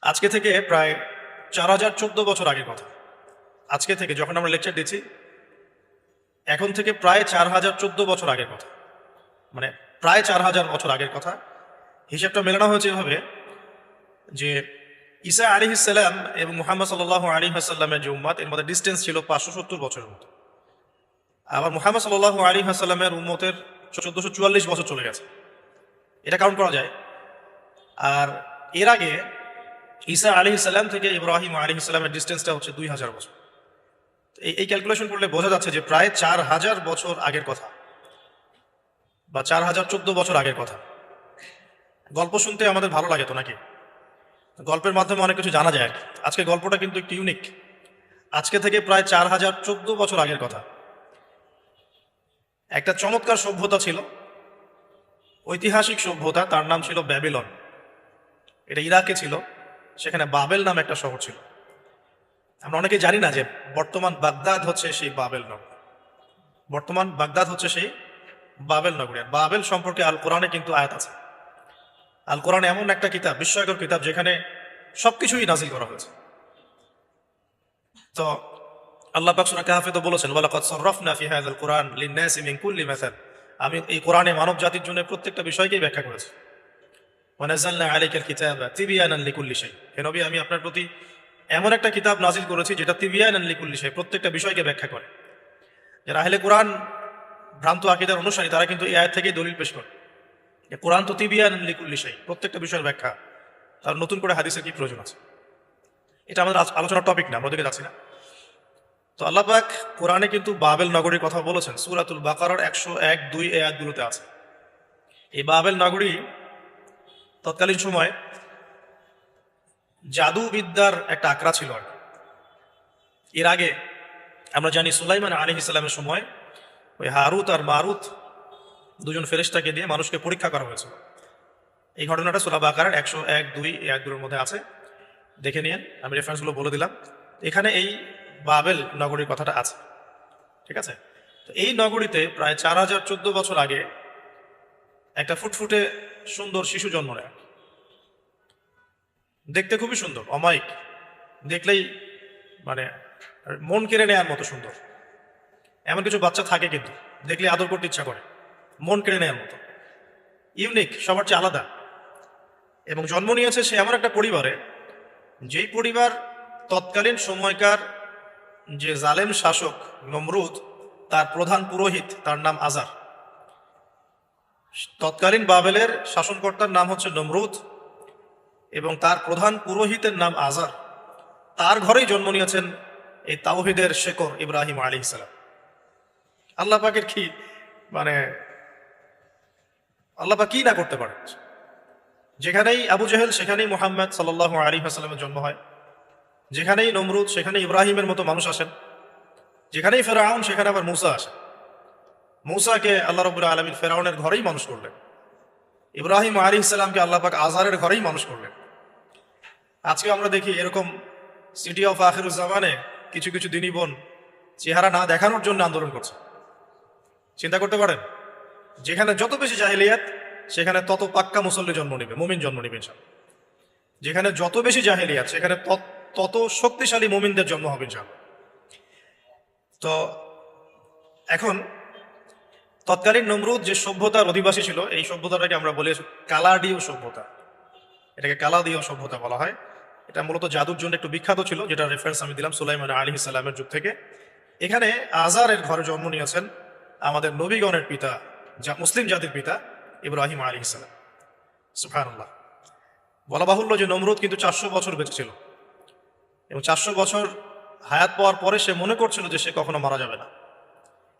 আজকে থেকে প্রায় 4014 বছর আগের কথা। আজকে থেকে যখন আমরা লেকচার দিচ্ছি, এখন থেকে প্রায় 4014 বছর আগের কথা, মানে প্রায় 4000 বছর আগের কথা। হিসাবটা মেলানো হয়েছে এভাবে যে ঈসা আলাইহিসসালাম এবং মুহাম্মদ সাল্লাল্লাহু আলাইহি ওয়াসাল্লামের যে উম্মত, এর মধ্যে ডিস্টেন্স ছিল 570 বছরের মতো। আবার মুহাম্মদ সাল্লাল্লাহু আলাইহি ওয়াসাল্লামের উম্মতের 1444 বছর চলে গেছে, এটা কাউন্ট করা যায়। আর এর আগে ঈসা আলাইহিসসালাম থেকে ইব্রাহিম আলাইহিসসালামের ডিস্টেন্সটা হচ্ছে 2000 বছর। এই ক্যালকুলেশন করলে বোঝা যাচ্ছে যে প্রায় 4000 বছর আগের কথা, বা 4014 বছর আগের কথা। গল্প শুনতে আমাদের ভালো লাগে তো নাকি? গল্পের মাধ্যমে অনেক কিছু জানা যায়। আজকে গল্পটা কিন্তু একটু ইউনিক। আজকে থেকে প্রায় 4014 বছর আগের কথা। একটা চমৎকার সভ্যতা ছিল, ঐতিহাসিক সভ্যতা, তার নাম ছিল ব্যাবিলন। এটা ইরাকে ছিল, সেখানে বাবেল নামে একটা শহর ছিল। আমরা অনেকে জানি না যে বর্তমান বাগদাদ হচ্ছে সেই বাবেল নগর। বর্তমান বাগদাদ হচ্ছে সেই বাবেল নগরী। আর বাবেল সম্পর্কে আল কোরআনে কিন্তু আয়াত আছে। আল কোরআন এমন একটা কিতাব, বিস্ময়কর কিতাব, যেখানে সবকিছুই নাজিল করা হয়েছে। তো আল্লাহ পাক সূরা কাহফে তো বলেছেন, ওয়ালাকাদ সাররাফনা ফি হাযাল কুরআন লিন-নাসি মিন কুল্লি মাসাল। আমি এই কোরআনে মানব জাতির জন্য প্রত্যেকটা বিষয়কেই ব্যাখ্যা করেছি। ওয়া নাযালনা আলাইকাল কিতাবা তিবয়ানান লিকুল্লি শাই। হে নবী, আমি আপনার প্রতি এমন একটা কিতাব নাজিল করেছি যেটা তিবয়ানান লিকুল্লি শাই, প্রত্যেকটা বিষয়কে ব্যাখ্যা করে। যারা আহলে কোরআন ভ্রান্ত আকীদার অনুসারী, তারা কিন্তু এই আয়াত থেকেই দলিল পেশ করে যে কোরআন তো তিবয়ানান লিকুল্লি শাই, প্রত্যেকটা বিষয়ের ব্যাখ্যা। তার নতুন করে হাদিসের কি প্রয়োজন আছে? এটা আমাদের আলোচনার টপিক না, আমরা ওদিকে যাচ্ছি না। তো আল্লাহ পাক কোরআনে কিন্তু বাবেল নগরীর কথা বলেছেন। সূরাতুল বাকারার 101-2 এই আয়াতগুলোতে আছে। এই বাবেল নগরী তৎকালীন সময় জাদুবিদ্যার একটা আকড়া ছিল আর কি। এর আগে আমরা জানি সুলাইমান আলাইহিস সালামের সময় ওই হারুত আর মারুত দুজন ফেরেশতাকে দিয়ে মানুষকে পরীক্ষা করা হয়েছিল। এই ঘটনাটা সূরা বাকারার 101-2 এই আয়াতগুলোর মধ্যে আছে, দেখে নিন। আমি রেফারেন্সগুলো বলে দিলাম। এখানে এই বাবেল নগরীর কথাটা আছে, ঠিক আছে? তো এই নগরীতে প্রায় 4014 বছর আগে একটা ফুটফুটে সুন্দর শিশু জন্ম নেয়। দেখতে খুবই সুন্দর, অমায়িক, দেখলেই মানে মন কেড়ে নেওয়ার মতো সুন্দর। এমন কিছু বাচ্চা থাকে কিন্তু দেখলে আদর করতে ইচ্ছা করে, মন কেড়ে নেওয়ার মতো, ইউনিক, সবার চেয়ে আলাদা। এবং জন্ম নিয়েছে সে এমন একটা পরিবারে, যেই পরিবার তৎকালীন সময়কার যে জালেম শাসক নমরুদ, তার প্রধান পুরোহিত, তার নাম আজার। তৎকালীন বাবেলের শাসনকর্তার নাম হচ্ছে নমরুদ এবং তার প্রধান পুরোহিতের নাম আজার। তার ঘরেই জন্ম নিয়েছেন এই তাওহীদের শেকর ইব্রাহিম আলাইহিস সালাম। আল্লাহ পাকের কি মানে, আল্লাহ পাক কি না করতে পারেন। যেখানেই আবু জেহেল, সেখানেই মুহাম্মদ সাল্লাল্লাহু আলাইহি ওয়াসাল্লামের জন্ম হয়। যেখানেই নমরুদ, সেখানে ইব্রাহিমের মতো মানুষ আসেন। যেখানেই ফেরাউন, সেখানে আবার মূসা আসেন। মূসাকে আল্লাহ রাব্বুল আলামিন ফেরাউনের ঘরেই মানুষ করলেন। ইব্রাহিম আলাইহিস সালামকে আল্লাহ পাক আজারের ঘরেই মানুষ করলেন। আজকে আমরা দেখি এরকম সিটি অফ আখিরুজ জামানে কিছু কিছু দিনী বোন চেহারা না দেখানোর জন্য আন্দোলন করছে। চিন্তা করতে পারেন, যেখানে যত বেশি জাহেলিয়াত, সেখানে তত পাক্কা মুসল্লি জন্ম নেবে, মুমিন জন্ম নেবে ইনশাআল্লাহ। যেখানে যত বেশি জাহেলিয়াত, সেখানে তত শক্তিশালী মুমিনদের জন্ম হবে ইনশাআল্লাহ। তো এখন তৎকালীন নমরুদ যে সভ্যতার অধিবাসী ছিল, এই সভ্যতাটাকে আমরা বলি কালাডীয় সভ্যতা। এটাকে কালাদীয় সভ্যতা বলা হয়। এটা মূলত জাদুর জন্য একটু বিখ্যাত ছিল, যেটা রেফারেন্স আমি দিলাম সুলাইমান আলাইহিস সালামের যুগ থেকে। এখানে আজারের ঘরে জন্ম নিয়েছেন আমাদের নবীগণের পিতা, যা মুসলিম জাতির পিতা ইব্রাহিম আলাইহিস সালাম। সুবহানাল্লাহ। বলা বাহুল্য যে নমরুদ কিন্তু 400 বছর বেঁচে ছিল, এবং 400 বছর হায়াত পাওয়ার পরে সে মনে করছিল যে সে কখনো মারা যাবে না।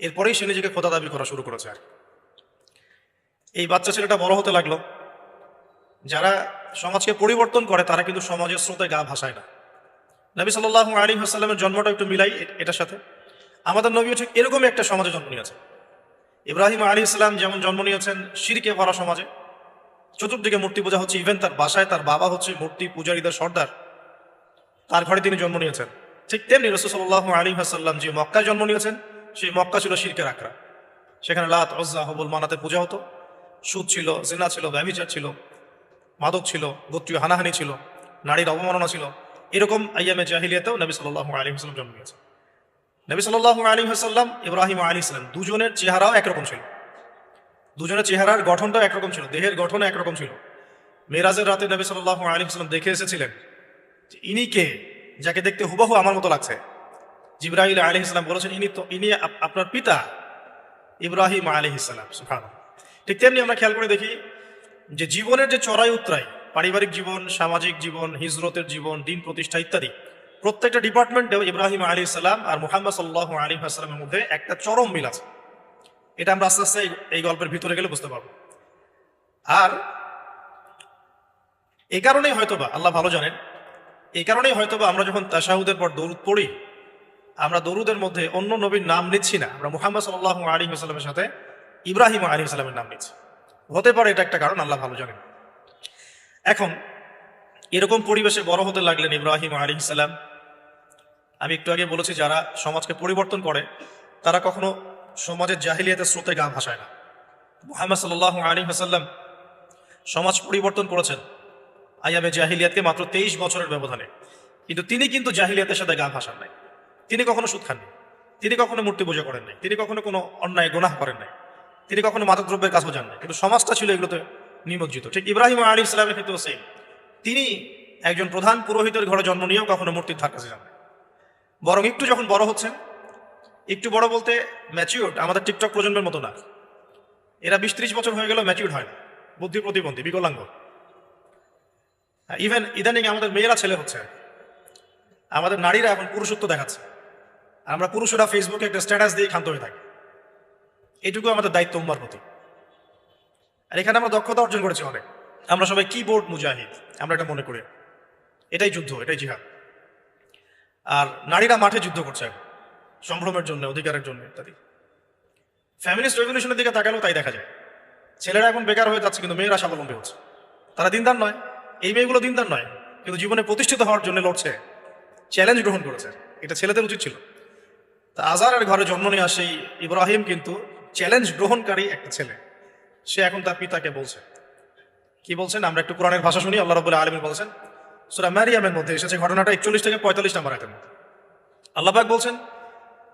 এরপরেই সে নিজেকে খোদা দাবি করা শুরু করেছে। আর এই বাচ্চা ছেলেটা বড় হতে লাগলো। যারা সমাজকে পরিবর্তন করে, তারা কিন্তু সমাজের স্রোতে গা ভাসায় না। নবী সাল্লাল্লাহু আলাইহি ওয়াসাল্লামের জন্মটা একটু মিলাই এটার সাথে। আমাদের নবীও ঠিক এরকমই একটা সমাজে জন্ম নিয়েছে। ইব্রাহিম আলাইহিস সালাম যেমন জন্ম নিয়েছেন শিরকে ভরা সমাজে, চতুর্দিকে মূর্তি পূজা হচ্ছে, ইভেন তার বাসায় তার বাবা হচ্ছে মূর্তি পূজারীদের সর্দার, তার ঘরে তিনি জন্ম নিয়েছেন। ঠিক তেমনি রাসূল সাল্লাল্লাহু আলাইহি ওয়াসাল্লাম যে মক্কায় জন্ম নিয়েছেন, সেই মক্কা ছিল শিরকের আকড়া। সেখানে লাত, উজ্জা, হুবল, মানাতে পূজা হতো। সুদ ছিল, জিনা ছিল, ব্যভিচার ছিল, মাদক ছিল, গোত্রীয় হানাহানি ছিল, নারীর অবমাননা ছিল। এরকম আইয়ামে জাহিলিয়াতেও নবী সাল্লাল্লাহু আলাইহি ওয়াসাল্লাম জন্ম নিয়েছেন। নবী সাল্লাল্লাহু আলাইহি ওয়াসাল্লাম, ইব্রাহিম আলাইহিস সালাম, দুজনের চেহারাও একরকম ছিল। দুজনের চেহারার গঠনটাও একরকম ছিল, দেহের গঠনও একরকম ছিল। মেরাজের রাতে নবী সাল্লাল্লাহু আলাইহি ওয়াসাল্লাম দেখে এসেছিলেন যে ইনি কে, যাকে দেখতে হুবহু আমার মতো লাগছে। জিবরাইল আলাইহিস সালাম বলেছেন, ইনি আপনার পিতা ইব্রাহিম আলাইহিস সালাম। সুবহানাল্লাহ। ঠিক তেমনি আমরা খেয়াল করে দেখি যে জীবনের যে চড়াই উতরাই, পারিবারিক জীবন, সামাজিক জীবন, হিজরতের জীবন, দিন প্রতিষ্ঠা ইত্যাদি, প্রত্যেকটা ডিপার্টমেন্টেও ইব্রাহিম আলাইহিস সালাম আর মুহাম্মদ সাল্লাল্লাহু আলাইহি ওয়াসাল্লামের মধ্যে একটা চরম মিল আছে। এটা আমরা আস্তে আস্তে এই গল্পের ভিতরে গেলে বুঝতে পারবো। আর এই কারণেই হয়তোবা আল্লাহ ভালো জানেন, এই কারণেই হয়তোবা আমরা যখন তাশাহুদের পর দরুদ পড়ি, আমরা দরুদের মধ্যে অন্য নবীর নাম নিচ্ছি না, আমরা মুহাম্মদ সাল্লাল্লাহু আলাইহি ওয়াসাল্লামের সাথে ইব্রাহিম আলাইহিস সালামের নাম নিচ্ছি। হতে পারে এটা একটা কারণ, আল্লাহ ভালো জানেন। এখন এরকম পরিবেশে বড় হতে লাগলেন ইব্রাহিম আলাইহিস সালাম। আমি একটু আগে বলেছি, যারা সমাজকে পরিবর্তন করে তারা কখনো সমাজের জাহিলিয়াতের স্রোতে গা ভাসায় না। মুহাম্মদ সাল্লাল্লাহু আলাইহি ওয়াসাল্লাম সমাজ পরিবর্তন করেছেন আইয়ামে জাহিলিয়াতকে মাত্র 23 বছরের ব্যবধানে, কিন্তু তিনি কিন্তু জাহিলিয়াতের সাথে গা ভাসান নাই। তিনি কখনো সুদ খাননি, তিনি কখনো মূর্তি পূজা করেন নাই, তিনি কখনো কোনো অন্যায় গুনাহ করেন নাই, তিনি কখনো মাদকদ্রব্যের কাছেও যান নাই, কিন্তু সমাজটা ছিল এগুলোতে নিমজ্জিত। ঠিক ইব্রাহিম আলাইহিস সালামের ক্ষেত্রেও সেই, তিনি একজন প্রধান পুরোহিতের ঘরে জন্ম নিয়েও কখনো মূর্তির ধার কাছে যান নাই। বরং একটু যখন বড় হচ্ছেন, একটু বড় বলতে ম্যাচিউরড, আমাদের টিকটক প্রজন্মের মতো না, এরা 20-30 বছর হয়ে গেল ম্যাচিউরড হয় না, বুদ্ধি প্রতিবন্ধী, বিকলাঙ্গ। ইভেন ইদানিং আমাদের মেয়েরা ছেলে হচ্ছে, আমাদের নারীরা এখন পুরুষত্ব দেখাচ্ছে, আমরা পুরুষরা ফেসবুকে একটা স্ট্যাটাস দিয়ে ক্ষান্ত হয়ে থাকি। এইটুকু আমাদের দায়িত্ব উম্মার প্রতি। আর এখানে আমরা দক্ষতা অর্জন করেছি অনেক, আমরা সবাই কিবোর্ড মুজাহিদ, আমরা এটা মনে করি। এটাই যুদ্ধ, এটাই জিহাদ। আর নারীরা মাঠে যুদ্ধ করছে এখন, সম্ভ্রমের জন্য, অধিকারের জন্য ইত্যাদি। ফ্যামিলিস্ট রেভলিউশনের দিকে তাকালেও তাই দেখা যায়। ছেলেরা এখন বেকার হয়ে যাচ্ছে, কিন্তু মেয়েরা স্বাবলম্বী হচ্ছে। তারা দিনদার নয়, এই মেয়েগুলো দিনদার নয়, কিন্তু জীবনে প্রতিষ্ঠিত হওয়ার জন্য লড়ছে, চ্যালেঞ্জ গ্রহণ করেছে। এটা ছেলেদের উচিত ছিল। তা আজারের ঘরে জন্ম নিয়ে আসে ইব্রাহিম কিন্তু চ্যালেঞ্জ গ্রহণকারী একটা ছেলে। সে এখন তার পিতাকে বলছে, কি বলছেন? আমরা একটু কোরআনের ভাষা শুনি। আল্লাহ রাব্বুল আলামিন বলছেন, সূরা মারিয়ামের মধ্যে এসেছে ঘটনাটা 41 থেকে 45 নম্বর আয়াতের মধ্যে। আল্লাহ পাক বলছেন,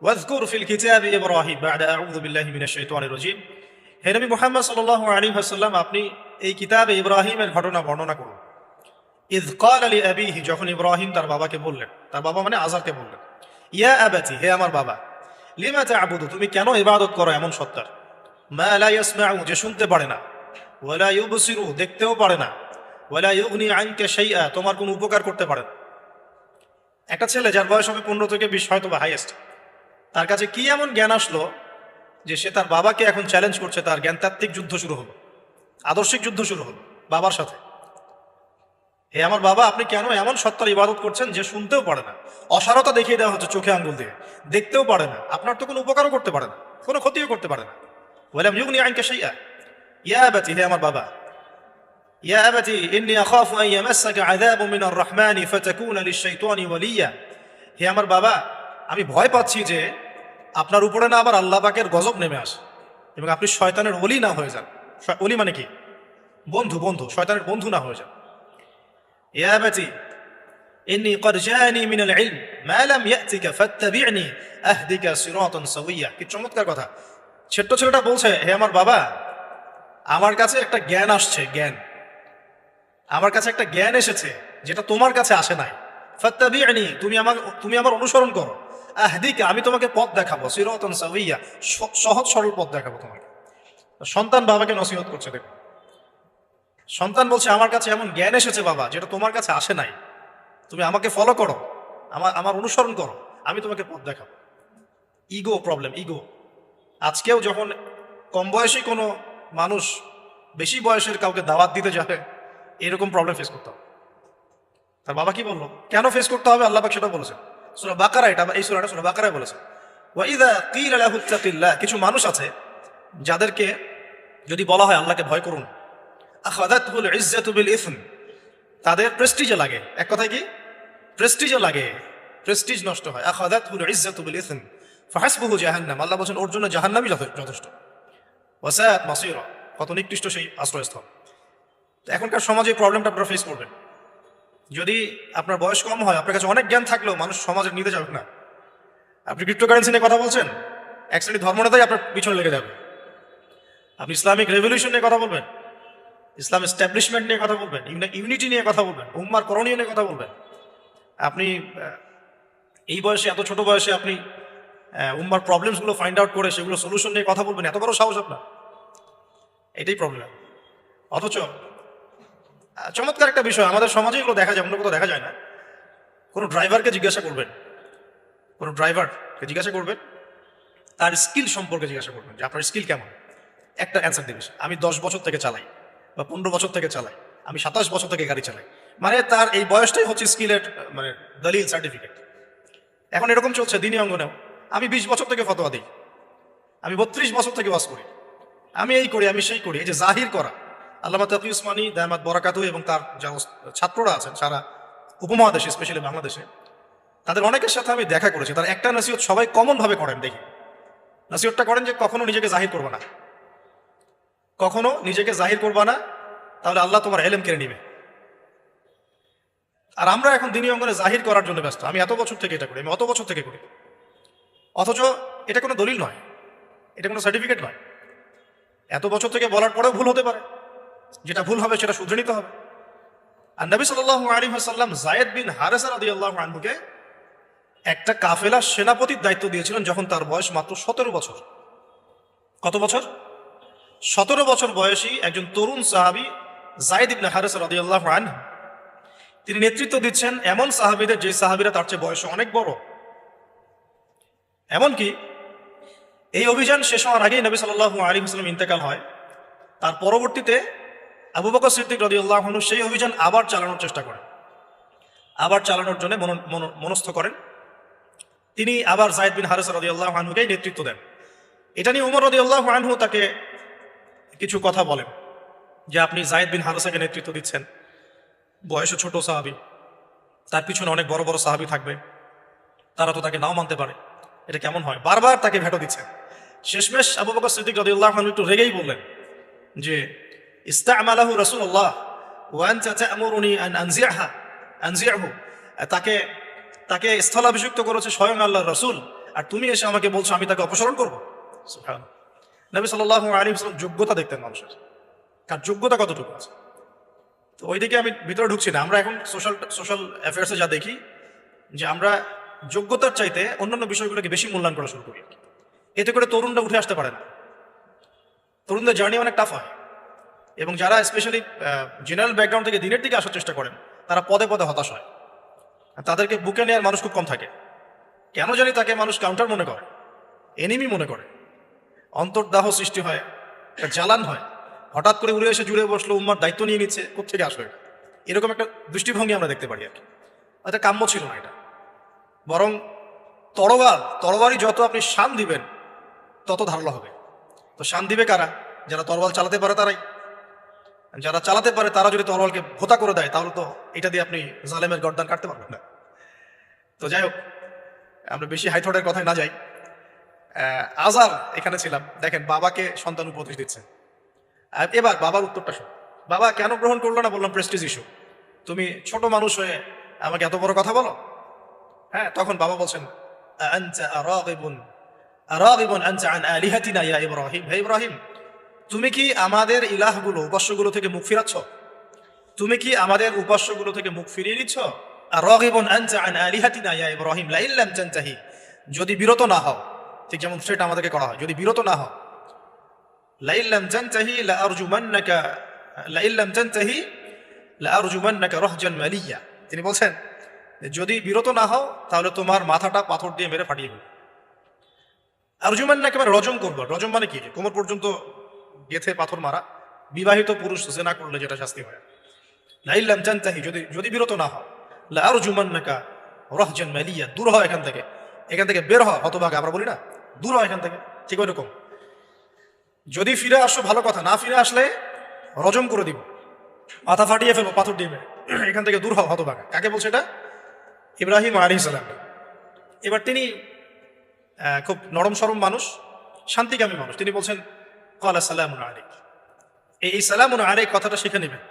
ওয়াযকুর ফিল কিতাবি ইব্রাহিম বা'দা আউযু বিল্লাহি মিনাশ শাইতানির রাজীম। হে নবী মুহাম্মদ সাল্লাল্লাহু আলাইহি ওয়াসাল্লাম, আপনি এই কিতাবে ইব্রাহিমের ঘটনা বর্ণনা করুন। ইয ক্বালা লিআবিহি, যখন ইব্রাহিম তার বাবাকে বললেন, তার বাবা মানে আযারকে বললেন, ইয়া আবাতি, হে আমার বাবা, লিমা তা'বুদু, তুমি কেন ইবাদত করো এমন সত্তার, মা লা ইয়াসমাউ, যে শুনতে পারে না, ওয়ালা ইউবসিরু, দেখতেও পারে না, ওয়ালা ইউগনি আনকা শাইআ, তোমার কোনো উপকার করতে পারে না। একটা ছেলে যার বয়স হবে 15 থেকে 20, হয়তো বা হাইয়েস্ট, তার কাছে কি এমন জ্ঞান আসলো যে সে তার বাবাকে এখন চ্যালেঞ্জ করছে? তার জ্ঞানতাত্ত্বিক যুদ্ধ শুরু হলো, আদর্শিক যুদ্ধ শুরু হলো বাবার সাথে। হে আমার বাবা, আপনি কেন এমন সত্তার ইবাদত করছেন যে শুনতেও পারে না? অসারতা দেখিয়ে দেওয়া হচ্ছে চোখে আঙ্গুল দিয়ে, দেখতেও পারে না, আপনার তো কোনো উপকারও করতে পারে না, কোনো ক্ষতিও করতে পারে না। ওয়ালাম ইউগনি আনকা শাইআ, ইয়া আবাতি, হে আমার বাবা, ইয়া আবাতি ইন্নী আখাফু আন ইয়ামাসসাকা আযাবুম মিনার রাহমানি ফাতাকুনা লিশ-শাইতানি ওয়ালিয়্যা, হে আমার বাবা, আমি ভয় পাচ্ছি যে আপনার উপরে না আবার আল্লাহ পাকের গজব নেমে আসে এবং আপনি শয়তানের ওলি না হয়ে যান। ওলি মানে কি? বন্ধু, বন্ধু, শয়তানের বন্ধু না হয়ে যান। ইয়া আবাতি ইন্নী ক্বাদ জাআনি মিনাল ইলম মা লাম ইয়াতিকা ফাত্তাবি'নি আহদিকা সিরাতান সাওয়্যা। কি চমৎকার কথা! ছোট্ট ছেলেটা বলছে, হে আমার বাবা, আমার কাছে একটা জ্ঞান আসছে, জ্ঞান, আমার কাছে একটা জ্ঞান এসেছে যেটা তোমার কাছে আসে নাই। ফাত্তাবি'নি, তুমি আমার অনুসরণ করো। আহদিকা, আমি তোমাকে পথ দেখাবো। সিরাতান সাওয়্যা, সহজ সরল পথ দেখাবো তোমাকে। সন্তান বাবাকে নসিহত করছে। দেখো, সন্তান বলছে, আমার কাছে এমন জ্ঞান এসেছে বাবা যেটা তোমার কাছে আসে নাই, তুমি আমাকে ফলো করো, আমার অনুসরণ করো, আমি তোমাকে পথ দেখাবো। Ego problem, ego. আজকেও যখন কম বয়সী কোনো মানুষ বেশি বয়সের কাউকে দাওয়াত দিতে যাবে, এরকম প্রবলেম ফেস করতে হবে। তার বাবা কি বললো, কেন ফেস করতে হবে? আল্লাহ পাক সেটা বলেছেন সূরা বাকারা, এই সূরাটা সূরা বাকারায় বলেছেন, ওয়া ইযা ক্বিলা লাহু ইত্তাকিল্লাহ, কিছু মানুষ আছে যাদেরকে যদি বলা হয় আল্লাহকে ভয় করুন, আখাযাতহুল ইজ্জাতু বিল ইসম, তাদের প্রেস্টিজে লাগে। এক কথায় কি? প্রেস্টিজে লাগে, প্রেস্টিজ নষ্ট হয়। আখাযাতহুল ইজ্জাতু বিল ইসম ফাহাসবুহু জাহান্নাম, আল্লাহ বলেন ওর জন্য জাহান্নামই যথেষ্ট। ওয়াসাআত মাসীরা, কত নিকৃষ্ট সেই আশ্রয়স্থল। এখনকার সমাজে এই প্রবলেমটা আপনারা ফেস করবেন। যদি আপনার বয়স কম হয়, আপনার কাছে অনেক জ্ঞান থাকলেও মানুষ সমাজে নিতে যাবে না। আপনি ক্রিপ্টোকারেন্সি নিয়ে কথা বলছেন, এক শ্রেণী ধর্মনেতাই আপনার পিছনে লেগে যাবে। আপনি ইসলামিক রেভলিউশন নিয়ে কথা বলবেন, ইসলাম এস্টাবলিশমেন্ট নিয়ে কথা বলবেন, ইউনিটি নিয়ে কথা বলবেন, উম্মার করণীয় নিয়ে কথা বলবেন। আপনি এই বয়সে, এত ছোট বয়সে আপনি উম্মার প্রবলেমসগুলো ফাইন্ড আউট করে সেগুলো সলিউশন নিয়ে কথা বলবেন, এত বড় সাহস আপনার? এটাই প্রবলেম। অথচ চমৎকার একটা বিষয়, আমাদের সমাজে এগুলো দেখা যায়, অন্য কোথাও দেখা যায় না। কোনো ড্রাইভারকে জিজ্ঞাসা করবেন, কোনো ড্রাইভারকে জিজ্ঞাসা করবেন, তার স্কিল সম্পর্কে জিজ্ঞাসা করবেন যে আপনার স্কিল কেমন। একটা অ্যান্সার দিবে, আমি 10 বছর থেকে চালাই, বা 15 বছর থেকে চালাই, আমি 27 বছর থেকে গাড়ি চালাই। মানে তার এই বয়সটাই হচ্ছে স্কিলের মানে দলিল, সার্টিফিকেট। এখন এরকম চলছে দিনী অঙ্গনেও। আমি 20 বছর থেকে ফতোয়া দিই, আমি 32 বছর থেকে ওয়াজ করি, আমি এই করি, আমি সেই করি। এই যে জাহির করা, আল্লামা তাকি উসমানী দামাত বরাকাতু এবং তার যারা ছাত্ররা আছেন সারা উপমহাদেশে, স্পেশালি বাংলাদেশে, তাদের অনেকের সাথে আমি দেখা করেছি। তার একটা নসিহত সবাই কমন ভাবে করেন, দেখি নসিহতটা করেন যে কখনো নিজেকে জাহির করবে না, কখনো নিজেকে জাহির করবা না, তাহলে আল্লাহ তোমার এলেম কেড়ে নিবে। আর আমরা এখন দিনী অঙ্গনে জাহির করার জন্য ব্যস্ত। আমি এত বছর থেকে এটা করি, আমি অত বছর থেকে করি, অথচ এটা কোনো দলিল নয়, এটা কোনো সার্টিফিকেট নয়। এত বছর থেকে বলার পরেও ভুল হতে পারে, যেটা ভুল হবে সেটা শুধরে নিতে হবে। আর নবী সাল্লাল্লাহু আলাইহি ওয়াসাল্লাম যায়েদ বিন হারেসা রাদিয়াল্লাহু আনহুকে একটা কাফেলা সেনাপতির দায়িত্ব দিয়েছিলেন যখন তার বয়স মাত্র 17 বছর। কত বছর? 17 বছর বয়সী একজন তরুণ সাহাবী যায়েদ ইবনে হারেসা রাদিয়াল্লাহু আনহু, তিনি নেতৃত্ব দিচ্ছেন এমন সাহাবীদের যে সাহাবীরা তার চেয়ে বয়সে অনেক বড়। এমনকি এই অভিযান শেষ হওয়ার আগেই নবী সাল্লাল্লাহু আলাইহি ওয়াসাল্লাম ইন্তেকাল হয়। তার পরবর্তীতে আবু বকর সিদ্দিক রাদিয়াল্লাহু আনহু সেই অভিযান আবার চালানোর চেষ্টা করেন, আবার চালানোর জন্য মনস্থ করেন। তিনি আবার যায়েদ বিন হারেসা রাদিয়াল্লাহু আনহুকেই নেতৃত্ব দেন। এটা নিয়ে ওমর রাদিয়াল্লাহু আনহু তাকে কিছু কথা বলেন যে আপনি যায়েদ বিন হারেসাকে নেতৃত্ব দিচ্ছেন, বয়সে ছোট সাহাবী, তার পিছনে অনেক বড় বড় সাহাবী থাকবে, তারা তো তাকে নাও মানতে পারে, এটা কেমন হয়? বারবার তাকে ভেটো দিচ্ছেন। শেষমেশ আবু বকর সিদ্দিক রাদিয়াল্লাহু আনহু একটু রেগেই বললেন যে ইস্তা'মালাহু রাসূলুল্লাহ ওয়া আনতা তা'মুরুনি আন আনজি'হু, তাকে তাকে স্থলাভিষিক্ত করেছে স্বয়ং আল্লাহর রাসূল, আর তুমি এসে আমাকে বলছো আমি তাকে অপসারণ করবো? সুবহানাল্লাহ। নবী সাল্লাল্লাহু আলাইহি ওয়াসাল্লাম যোগ্যতা দেখতেন মানুষের, কার যোগ্যতা কতটুকু আছে। তো ওইদিকে আমি ভিতরে ঢুকছি না। আমরা এখন সোশ্যাল অ্যাফেয়ার্সে যা দেখি যে আমরা যোগ্যতার চাইতে অন্যান্য বিষয়গুলোকে বেশি মূল্যায়ন করা শুরু করি। এতে করে তরুণরা উঠে আসতে পারে না, তরুণদের জার্নি অনেক টাফ হয়। এবং যারা স্পেশালি জেনারেল ব্যাকগ্রাউন্ড থেকে দিনের দিকে আসার চেষ্টা করেন, তারা পদে পদে হতাশ হয়। তাদেরকে বুকে নেওয়ার মানুষ খুব কম থাকে। কেন জানি তাকে মানুষ কাউন্টার মনে করে, এনিমি মনে করে, অন্তর্দাহ সৃষ্টি হয়, একটা জ্বালান হয়। হঠাৎ করে উড়ে এসে জুড়ে বসলো, উম্মার দায়িত্ব নিয়ে নিচ্ছে, কোত্থেকে আসবে? এরকম একটা দৃষ্টিভঙ্গি আমরা দেখতে পারি আর কি। এটা কাম্য ছিল না। এটা বরং তরবারি যত আপনি শান দিবেন তত ধারালো হবে। তো শান দিবে কারা? যারা তরবাল চালাতে পারে তারাই। যারা চালাতে পারে তারা যদি তরবালকে ভোতা করে দেয়, তাহলে তো এটা দিয়ে আপনি জালেমের গর্দান কাটতে পারবেন না। তো যাই হোক, আমরা বেশি হাইথটের কথায় না যাই। আজার এখানে ছিলাম, দেখেন বাবাকে সন্তান উপদেশ দিচ্ছে। এবার বাবার উত্তরটা শোন। বাবা কেন গ্রহণ করলো না? বললাম প্রেস্টিজ ইস্যু। তুমি ছোট মানুষ হয়ে আমাকে এত বড় কথা বলো? হ্যাঁ, তখন বাবা বলছেন হে ইব্রাহিম, তুমি কি আমাদের ইলাহগুলো, উপাস্যগুলো থেকে মুখ ফিরাচ্ছ? তুমি কি আমাদের উপাস্যগুলো থেকে মুখ ফিরিয়ে নিচ্ছ? রাগিবুন আনতা আন আলিহাতিনা ইয়া ইব্রাহিম লাইন লাম তানতাহি, যদি বিরত না হও, ঠিক যেমন সেটা আমাদেরকে করা হয়, যদি বিরত না হও, লাইন লাম তানতাহি লাআরজুমান্নাকা লাইন লাম তানতাহি লাআরজুমান্নাকা রাহজান মালিয়া। তিনি বলছেন যদি বিরত না হও তাহলে তোমার মাথাটা পাথর দিয়ে মেরে ফাটিয়ে দেব। আরজুমান্নাকা মানে রজম করবো। রজম মানে কি? কোমর পর্যন্ত গেথে পাথর মারা। বিবাহিত পুরুষ জেনা করলে যেটা শাস্তি হয়। লাইন লাম তানতাহি, যদি বিরত না হও, লাআরজুমান্নাকা রাহজান মালিয়া, দূর হয় এখান থেকে বের হয় হতভাগা। আমরা বলি না দূর হয় এখান থেকে, ঠিক ওই রকম। যদি ফিরে আসো ভালো কথা, না ফিরে আসলে রজম করে দিব, মাথা ফাটিয়ে ফেলবো পাথর দিয়ে, এখান থেকে দূর হও হতভাগা। কাকে বলছে এটা? ইব্রাহিম আলাইহিস সালাম। এবার তিনি খুব নরম সরম মানুষ, শান্তিকামী মানুষ। তিনি বলছেন ক্বালা সালামুন আলাইক। এই সালামুন আলাইক কথাটা শিখে নেবেন,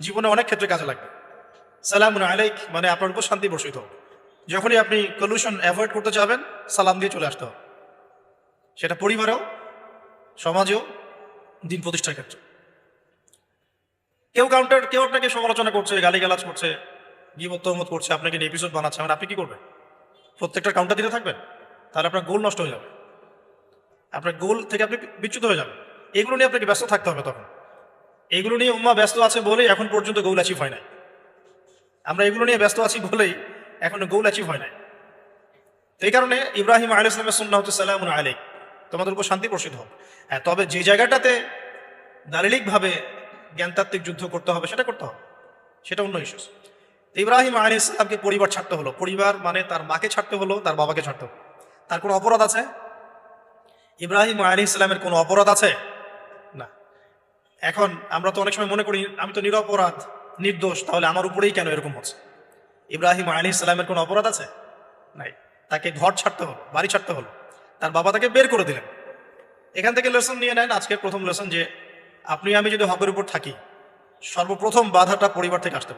জীবনে অনেক ক্ষেত্রে কাজে লাগবে। সালামুন আলাইক মানে আপনার উপর শান্তি বর্ষিত হোক। যখনই আপনি পলিউশন অ্যাভয়েড করতে চাবেন সালাম দিয়ে চলে আসতে হবে, সেটা পরিবারেও, সমাজেও, দিন প্রতিষ্ঠার ক্ষেত্রে। কেউ আপনাকে সমালোচনা করছে, গালিগালাজ করছে, গীবত তহমত করছে, আপনাকে নিয়ে এপিসোড বানাচ্ছে, মানে আপনি কি করবেন? প্রত্যেকটা কাউন্টার দিতে থাকবেন? তাহলে আপনার গোল নষ্ট হয়ে যাবে, আপনার গোল থেকে আপনি বিচ্যুত হয়ে যাবেন। এগুলো নিয়ে আপনাকে ব্যস্ত থাকতে হবে তখন। এগুলো নিয়ে উম্মাহ ব্যস্ত আছে বলেই এখন পর্যন্ত গোল অ্যাচিভ হয় নাই। আমরা এগুলো নিয়ে ব্যস্ত আছি বলেই এখনো গোল অ্যাচিভ হয় নাই। তো এই কারণে ইব্রাহিম আলাইহিস সালামের সুন্নাহ হচ্ছে সালামুন আলাইক, তোমাদের উপর শান্তি বর্ষিত হোক। হ্যাঁ, তবে যে জায়গাটাতে দালিলিকভাবে জ্ঞানতাত্ত্বিক যুদ্ধ করতে হবে সেটা করতে হবে, সেটা অন্য ইস্যুস। ইব্রাহিম আলাইহিস সালামকে পরিবার ছাড়তে হলো। পরিবার মানে তার মাকে ছাড়তে হলো, তার বাবাকে ছাড়তে হলো। তার কোনো অপরাধ আছে? ইব্রাহিম আলাইহিস সালামের কোনো অপরাধ আছে? না। এখন আমরা তো অনেক সময় মনে করি আমি তো নিরপরাধ, নির্দোষ, তাহলে আমার উপরেই কেন এরকম হচ্ছে? ইব্রাহিম আলাইহিস সালামের কোনো অপরাধ আছে? নাই। তাকে ঘর ছাড়তে হলো, বাড়ি ছাড়তে হলো, তার বাবা তাকে বের করে দিলেন। এখান থেকে লেসন নিয়ে নেন আজকের প্রথম লেসন, যে আপনি আমি যদি হকের উপর থাকি, সর্বপ্রথম বাধাটা পরিবার থেকে আসতে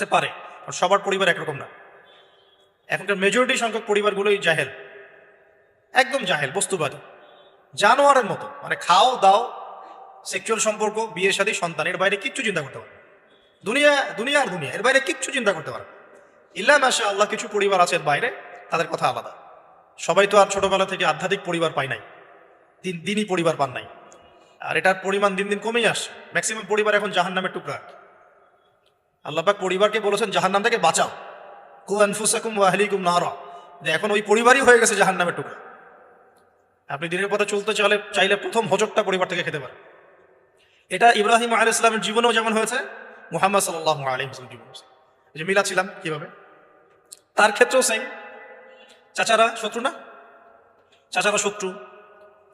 পারে। কারণ সবার পরিবার একরকম না। এখনকার মেজরিটি সংখ্যক পরিবারগুলোই জাহেল, একদম জাহেল, বস্তুবাদী, জানোয়ারের মতো। মানে খাও দাও, সেক্সুয়াল সম্পর্ক, বিয়ে শাদী, সন্তান, এর বাইরে কিচ্ছু চিন্তা করতে পারে দুনিয়া আর দুনিয়া, এর বাইরে কিচ্ছু চিন্তা করতে পারে। ইল্লা মাশা আল্লাহ, কিছু পরিবার আছে এর বাইরে, তাদের কথা আলাদা। সবাই তো আর ছোটবেলা থেকে আধ্যাত্মিক পরিবার পায় নাই, দিনই পরিবার পান নাই। আর এটার পরিমাণ দিন দিন কমেই আসছে। ম্যাক্সিমাম পরিবার এখন জাহান্নামের টুকরা। আল্লাহ পাক পরিবারকে বলেছেন জাহান্নাম থেকে বাঁচাও, কু আনফুসাকুম ওয়া আহলিকুম নারা। যে এখন ওই পরিবারই হয়ে গেছে জাহান্নামের টুকরা। আপনি দিনের পথে চলতে চাইলে প্রথম হোঁচটটা পরিবার থেকে খেতে পারেন। এটা ইব্রাহিম আলাইহিস সালামের জীবনেও যেমন হয়েছে, মুহাম্মদ সাল্লাল্লাহু আলাইহি ওয়াসাল্লাম জীবনে হয়েছে। যে মিলাচ্ছিলাম কিভাবে, তার ক্ষেত্রেও সেম। চাচারা শত্রু না? চাচারা শত্রু,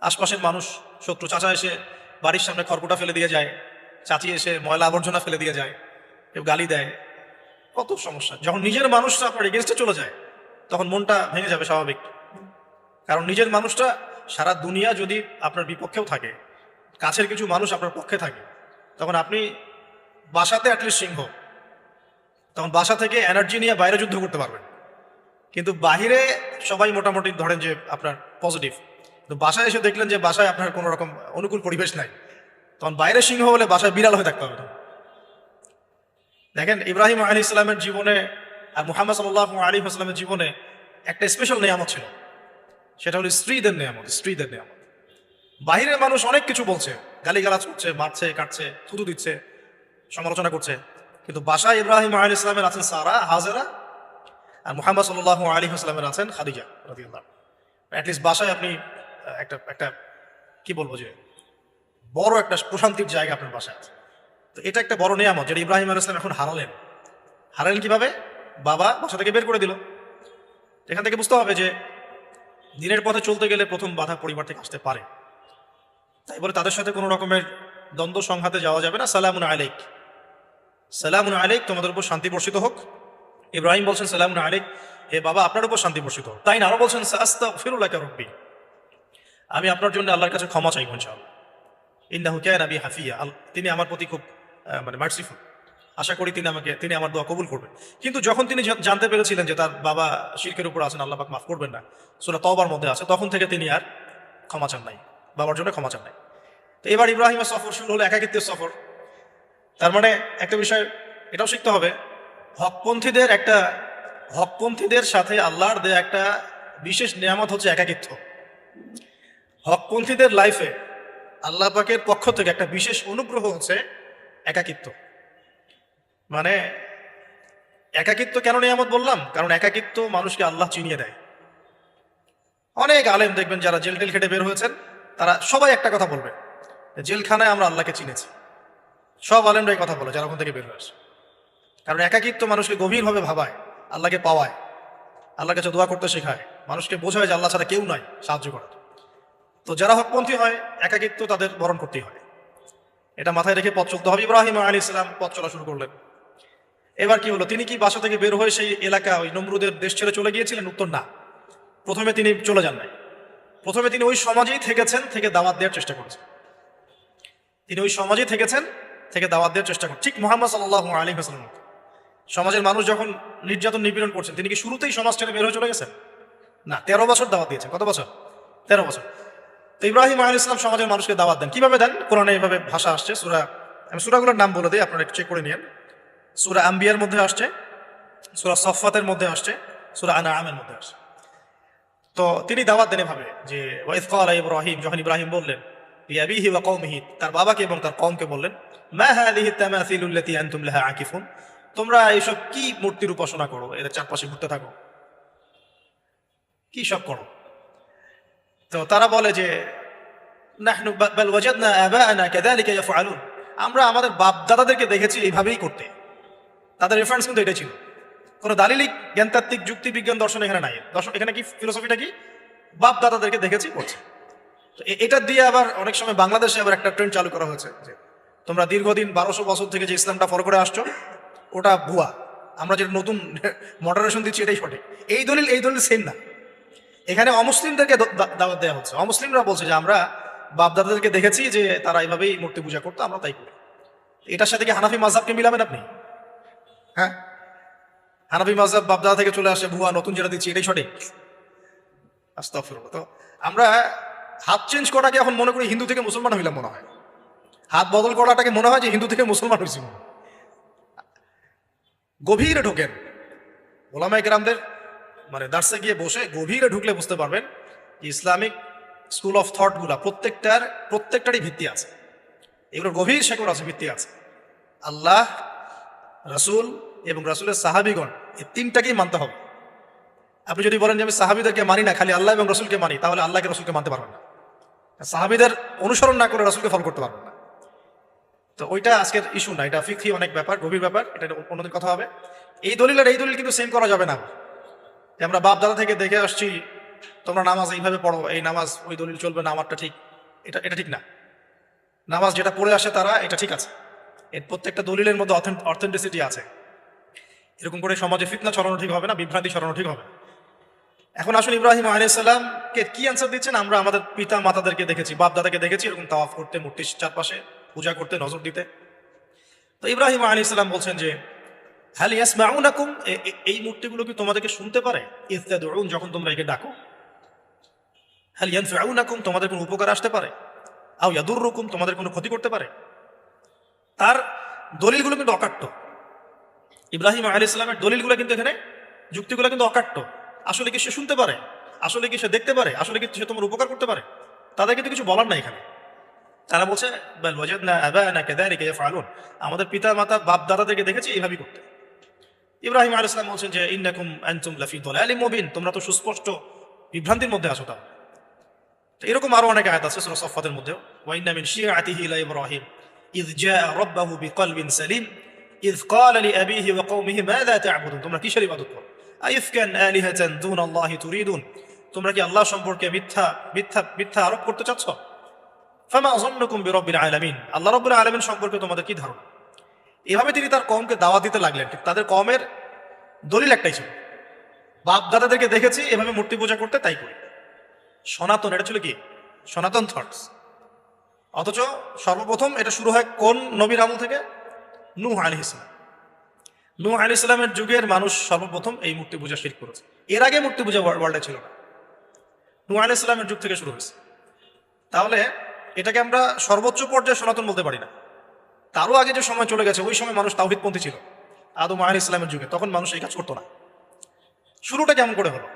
আশপাশের মানুষ শত্রু। চাচা এসে বাড়ির সামনে খড়কুটা ফেলে দিয়ে যায়, চাচি এসে ময়লা আবর্জনা ফেলে দিয়ে যায়, কেউ গালি দেয়, কত সমস্যা। যখন নিজের মানুষটা আপনার এগেনস্টে চলে যায় তখন মনটা ভেঙে যাবে স্বাভাবিক। কারণ নিজের মানুষটা, সারা দুনিয়া যদি আপনার বিপক্ষেও থাকে, কাছের কিছু মানুষ আপনার পক্ষে থাকে, তখন আপনি বাসাতে অ্যাটলিস্ট সিংহ, তখন বাসা থেকে এনার্জি নিয়ে বাইরে যুদ্ধ করতে পারবেন। কিন্তু বাহিরে সবাই মোটামুটি ধরেন যে আপনার পজিটিভ, কিন্তু বাসায় এসে দেখলেন যে বাসায় আপনার কোনো রকম অনুকূল পরিবেশ নাই, তখন বাইরে সিংহ হলে বাসায় বিড়াল হয়ে থাকতে হবে। দেখেন ইব্রাহিম আলাইহিস সালামের জীবনে আর মুহাম্মদ সাল্লাল্লাহু আলাইহি ওয়াসাল্লামের জীবনে একটা স্পেশাল নিয়ামত ছিল, সেটা হলো স্ত্রীদের নিয়ামত। বাহিরের মানুষ অনেক কিছু বলছে, গালিগালাজ করছে, মারছে, কাটছে, থুতু দিচ্ছে, সমালোচনা করছে, কিন্তু বাসায় ইব্রাহিম আলাইহিস সালামের আছেন সারা, হাজেরা, আর মুহাম্মদ সাল্লাল্লাহু আলাইহি ওয়াসাল্লামের আছেন খাদিজা রাদিয়াল্লাহু আনহা। অ্যাটলিস্ট বাসায় আপনি একটা কি বলবো, যে বড় একটা প্রশান্তির জায়গা আপনার বাসায় আছে। তো এটা একটা বড় নিয়ামত যেটা ইব্রাহিম আলাইহিস সালাম এখন হারালেন কিভাবে? বাবা বাসা থেকে বের করে দিল। এখান থেকে বুঝতে হবে যে দিনের পথে চলতে গেলে প্রথম বাধা পরিবার থেকে আসতে পারে। তাই বলে তাদের সাথে কোনো রকমের দ্বন্দ্ব সংঘাতে যাওয়া যাবে না। সালামুন আলাইক, তোমাদের উপর শান্তি বর্ষিত হোক। ইব্রাহিম বলছেন সালামুন আলাইক, হে বাবা আপনার উপর শান্তি বর্ষিত হোক। তাই না, আরো বলছেন সাস্তাগফিরু লাকা রব্বি, আমি আপনার জন্য আল্লাহর কাছে ক্ষমা চাইব ইনশাআল্লাহ। ইন্নাহু কানা বি হাফিয়া, তিনি আমার প্রতি খুব মার্সিফুল, আশা করি তিনি আমার দোয়া কবুল করবেন। কিন্তু যখন তিনি জানতে পেরেছিলেন যে তার বাবা শিরকের উপর আছেন, আল্লাহ পাক মাফ করবেন না, সূরা তওবার মধ্যে আছে, তখন থেকে তিনি আর ক্ষমা চান নাই, বাবার জন্য ক্ষমা চান নাই। তো এবার ইব্রাহিমের সফর শুরু হলো, একাকিত্বের সফর। তার মানে একটা বিষয় এটাও শিখতে হবে, হকপন্থীদের সাথে আল্লাহর দেয়া একটা বিশেষ নিয়ামত হচ্ছে একাকিত্ব। হকপন্থীদের লাইফে আল্লাহ পাকের পক্ষ থেকে একটা বিশেষ অনুগ্রহ হচ্ছে একাকিত্ব। মানে একাকিত্ব কেন নিয়ামত বললাম? কারণ একাকিত্ব মানুষকে আল্লাহ চিনিয়ে দেয়। অনেক আলেম দেখবেন যারা জেল টেল খেটে বের হয়েছেন, তারা সবাই একটা কথা বলবে, জেলখানায় আমরা আল্লাহকে চিনেছি। সব আলেমরাই কথা বলে যারা ওখান থেকে বের হয়ে আসে। কারণ একাকিত্ব মানুষকে গভীরভাবে ভাবায়, আল্লাহকে পাওয়ায়, আল্লাহর কাছে দোয়া করতে শেখায়, মানুষকে বোঝায় যে আল্লাহ ছাড়া কেউ নাই সাহায্য করার। তো যারা হকপন্থী হয়, একাকিত্ব তাদের বরণ করতেই হয়। এটা মাথায় রেখে পথ চলতে হবে। ইব্রাহিম আলাইহিস সালাম পথ চলা শুরু করলেন। এবার কি হলো, তিনি কি বাসা থেকে বের হয়ে সেই এলাকা, ওই নমরুদের দেশ ছেড়ে চলে গিয়েছিলেন? উত্তর না। প্রথমে তিনি চলে যান নাই, প্রথমে তিনি ওই সমাজেই থেকেছেন, থেকে দাওয়াত দেওয়ার চেষ্টা করেছেন। ঠিক মুহাম্মদ সাল্লাল্লাহু আলাইহি ওয়াসাল্লাম। সমাজের মানুষ যখন নির্যাতন নিপীড়ন করছেন, তিনি কি শুরুতেই সমাজ ছেড়ে বের হয়ে চলে গেছেন? না, 13 বছর দাওয়াত দিয়েছেন। কত বছর? 13 বছর। তো ইব্রাহিম আলাইহিস সালাম সমাজের মানুষকে দাওয়াত দেন। কিভাবে দেন? কোরআনে এইভাবে ভাষা আসছে। আমি সূরাগুলোর নাম বলে দিই, আপনারা একটু চেক করে নিন। সূরা আম্বিয়ার মধ্যে আসছে, সূরা সফফাতের মধ্যে আসছে, সূরা আনআমের মধ্যে আসছে। তো তিনি দাওয়াত দেন এভাবে যে ওয়াইজ ক্বালা ইব্রাহিম, যখন ইব্রাহিম বললেন লিআবিহি ওয়া কওমিহি, তার বাবাকে এবং তার কওমকে বললেন, মা হাযিহি তামাসিলু আল্লাতী আনতুম লাহা আকিফুন, তোমরা এইসব কি মূর্তির উপাসনা করো, এদের চারপাশে ঘুরতে থাকো, কি সব করো? তো তারা বলে যে নাহনু বাল ওয়াজাদনা আবাআনা কাযালিকা ইয়াফআলুন, আমরা আমাদের বাপ দাদাদেরকে দেখেছি এইভাবেই করতে। তাদের রেফারেন্স কিন্তু এটাই ছিল। কোনো দালিলিক জ্ঞানতাত্ত্বিক যুক্তি বিজ্ঞান দর্শন এখানে নাই। দর্শন এখানে কি ফিলোসফিটা কি? বাপ দাদাদেরকে দেখেছি করছে। তো এটা দিয়ে আবার অনেক সময় বাংলাদেশে আবার একটা ট্রেন্ড চালু করা হয়েছে যে তোমরা দীর্ঘদিন 1200 বছর থেকে যে ইসলামটা ফলো করে আসছো ওটা ভুয়া, আমরা যেটা নতুন মডারেশন দিচ্ছি এটাই সঠিক। এই দলিল সেম না। এখানে অমুসলিমদেরকে দাওয়াত দেওয়া হচ্ছে। অমুসলিমরা বলছে যে আমরা বাপ দাদাদেরকে দেখেছি যে তারা এইভাবেই মূর্তি পূজা করতো, আমরা তাই করি। এটার সাথে কি হানাফি মাযহাবকে মিলাবেন আপনি? হ্যাঁ, হানাফি মাযহাব বাপ দাদা থেকে চলে আসে, ভুয়া, নতুন যেটা দিচ্ছি এটাই সঠিক। আস্তাগফিরুল্লাহ। তো আমরা হাত চেঞ্জ করাটাকে এখন মনে করি হিন্দু থেকে মুসলমান হইলাম মনে হয়। হাত বদল করাটাকে মনে হয় যে হিন্দু থেকে মুসলমান হয়েছি। গভীরে ঢোকেন ওলামায়ে কেরামদের মানে দার্সে গিয়ে বসে গভীরে ঢুকলে বুঝতে পারবেন যে ইসলামিক স্কুল অফ থট গুলা প্রত্যেকটারই ভিত্তি আছে। এগুলোর গভীর শেকড় আছে, ভিত্তি আছে। আল্লাহ, রাসূল এবং রাসূলের সাহাবীগণ, এই তিনটাকেই মানতে হবে। আপনি যদি বলেন যে আমি সাহাবীদেরকে মানি না, খালি আল্লাহ এবং রাসূলকে মানি, তাহলে আল্লাহকে রাসূলকে মানতে পারবেন না। সাহাবীদের অনুসরণ না করে রাসূলকে ফলো করতে পারবেন না। তো ওইটা আজকের ইস্যু না, এটা ফিকহি অনেক ব্যাপার, গভীর ব্যাপার, এটা অন্যদিন কথা হবে। এই দলিল কিন্তু সেম করা যাবে না যে আমরা বাপ দাদা থেকে দেখে আসছি তোমরা নামাজ এইভাবে পড়ো, এই নামাজ ওই দলিল চলবে না, আমারটা ঠিক। এটা ঠিক না। নামাজ যেটা পড়ে আসে তারা, এটা ঠিক আছে। এর প্রত্যেকটা দলিলের মধ্যে অথেন্টিসিটি আছে। এরকম করে সমাজে ফিতনা ছড়ানো ঠিক হবে না, বিভ্রান্তি ছড়ানো ঠিক হবে। এখন আসুন ইব্রাহিম আলাইহিস সালামকে কি অ্যান্সার দিচ্ছেন? আমরা আমাদের পিতা মাতাদেরকে দেখেছি, বাপ দাদাকে দেখেছি এরকম তাওয়াফ করতে, মূর্তির চারপাশে পূজা করতে, নজর দিতে। তো ইব্রাহিম আলাইহিস সালাম বলছেন যে হাল ইয়াসমাউনাকুম, এই মূর্তিগুলো কি তোমাদেরকে শুনতে পারে? ইয তাদউন, যখন তোমরা একে ডাকো। হাল ইয়ানফাউনাকুম, তোমাদের কোনো উপকার আসতে পারে? আও ইয়াদুররুকুম, তোমাদের কোনো ক্ষতি করতে পারে? তার দলিলগুলো কিন্তু অকাট্য। ইব্রাহিম আলাইহিস সালামের দলিলগুলো কিন্তু এখানে, যুক্তিগুলো কিন্তু অকাট্য। আসলে কি সে শুনতে পারে? আসলে কি সে দেখতে পারে? আসলে কি সে তোমার উপকার করতে পারে? তাদের কিন্তু কিছু বলার নাই এখানে। তারা বলছে বাল ওয়াজাদনা আবাআনা কাযালিকা ইয়াফআলুন, আমাদের পিতা মাতা বাপ দাদাদেরকে দেখেছি এইভাবেই করতে। ইব্রাহিম আলাইহিস সালাম বলছেন যে ইন্নাকুম আনতুম লাফি দালালিম মুবিন, তোমরা তো সুস্পষ্ট বিভ্রান্তির মধ্যে আছো। তাও তো এরকম আরো অনেক আয়াত আছে সূরা সফফাতের মধ্যে। ওয়া ইন্না মিন শিআতিহি লা ইব্রাহিম ইয জাআ রাব্বাহু বিকলবিন সালিম ইয ক্বালা লিআবিহি ওয়া কওমিহি মাযা তা'বুদুন, তোমরা কিসের ইবাদত করো? আইফকান আলিহাতান দুনাল্লাহি তুরিদুন, তোমরা কি আল্লাহ সম্পর্কে মিথ্যা আরোপ করতে চাচ্ছ? ফামা যান্নুকুম বিরাব্বিল আলামিন, আল্লাহ রাব্বুল আলামিন সম্পর্কে তোমাদের কি ধারণা? এভাবে তিনি তার কওমকে দাওয়াত দিতে লাগলেন। ঠিক তাদের কওমের দলিল একটাই ছিল, বাপ দাদাদেরকে দেখেছি এভাবে মূর্তি পূজা করতে, তাই করি। সনাতন, এটা ছিল কি? সনাতন থটস। অথচ সর্বপ্রথম এটা শুরু হয় কোন নবীর আমল থেকে? নূহ আলাইহিস সালাম। নূহ আলাইহিস সালামের যুগের মানুষ সর্বপ্রথম এই মূর্তি পূজা শিরক করেছে। এর আগে মূর্তি পূজা ওয়ার্ল্ডে ছিল না, নূহ আলাইহিস সালামের যুগ থেকে শুরু হয়েছে। তাহলে এটাকে আমরা সর্বোচ্চ পর্যায়ে সনাতন বলতে পারি না। তারও আগে যে সময় চলে গেছে, ওই সময় মানুষ তাওহীদপন্থী ছিল। আদম আলাইহিস সালামের যুগে তখন মানুষ এই কাজ করতো না। শুরুটা কেমন করে হলো?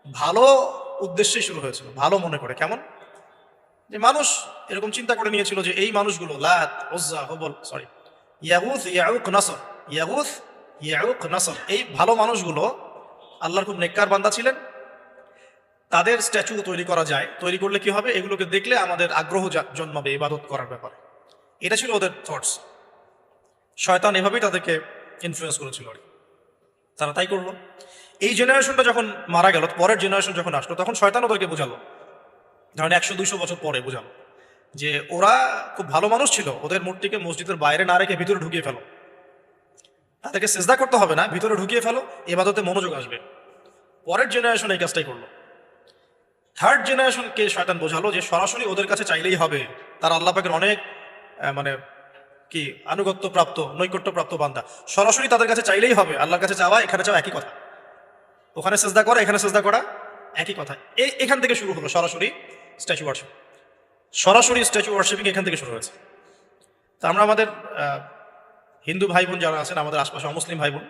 ভালো উদ্দেশ্যেই শুরু হয়েছিল, ভালো মনে করে। কেমন? যে মানুষ এরকম চিন্তা করে নিয়েছিল যে এই মানুষগুলো লাত, উজ্জা, হুবল, ইয়াগুথ, ইয়াউক, নাসর, ইয়াগুথ, ইয়াউক, নাসর, এই ভালো মানুষগুলো আল্লাহর খুব নেককার বান্দা ছিলেন। তাদের স্ট্যাচু তৈরি করা যায়, তৈরি করলে কি হবে? এগুলোকে দেখলে আমাদের আগ্রহ জন্মাবে ইবাদত করার ব্যাপারে। এটা ছিল ওদের থটস। শয়তান এভাবেই তাদেরকে ইনফ্লুয়েন্স করেছিল আর কি। তারা তাই করলো। এই জেনারেশনটা যখন মারা গেল, পরের জেনারেশন যখন আসলো, তখন শয়তান ওদেরকে বোঝালো, ধরেন 100-200 বছর পরে বোঝালো যে ওরা খুব ভালো মানুষ ছিল, ওদের মূর্তিকে মসজিদের বাইরে না রেখে ভিতরে ঢুকিয়ে ফেলো, তাদেরকে সেজদা করতে হবে না, ভিতরে ঢুকিয়ে ফেলো, ইবাদতে মনোযোগ আসবে। পরের জেনারেশন এই কাজটাই করলো। থার্ড জেনারেশনকে শয়তান বোঝালো যে সরাসরি ওদের কাছে চাইলেই হবে, তারা আল্লাহ পাকের অনেক মানে কি আনুগত্য প্রাপ্ত নৈকট্য প্রাপ্ত বান্দা, সরাসরি তাদের কাছে চাইলেই হবে। আল্লাহর কাছে চাওয়া এখানে চাওয়া একই কথা, ওখানে সেজদা করা এখানে সেজদা করা একই কথা। এখান থেকে শুরু হলো সরাসরি স্ট্যাচু ওয়ার্শিপ, সরাসরি স্ট্যাচু ওয়ার্শিপিং এখান থেকে শুরু হয়েছে। তা আমরা আমাদের হিন্দু ভাই বোন যারা আছেন, আমাদের আশপাশে অমুসলিম ভাই বোন,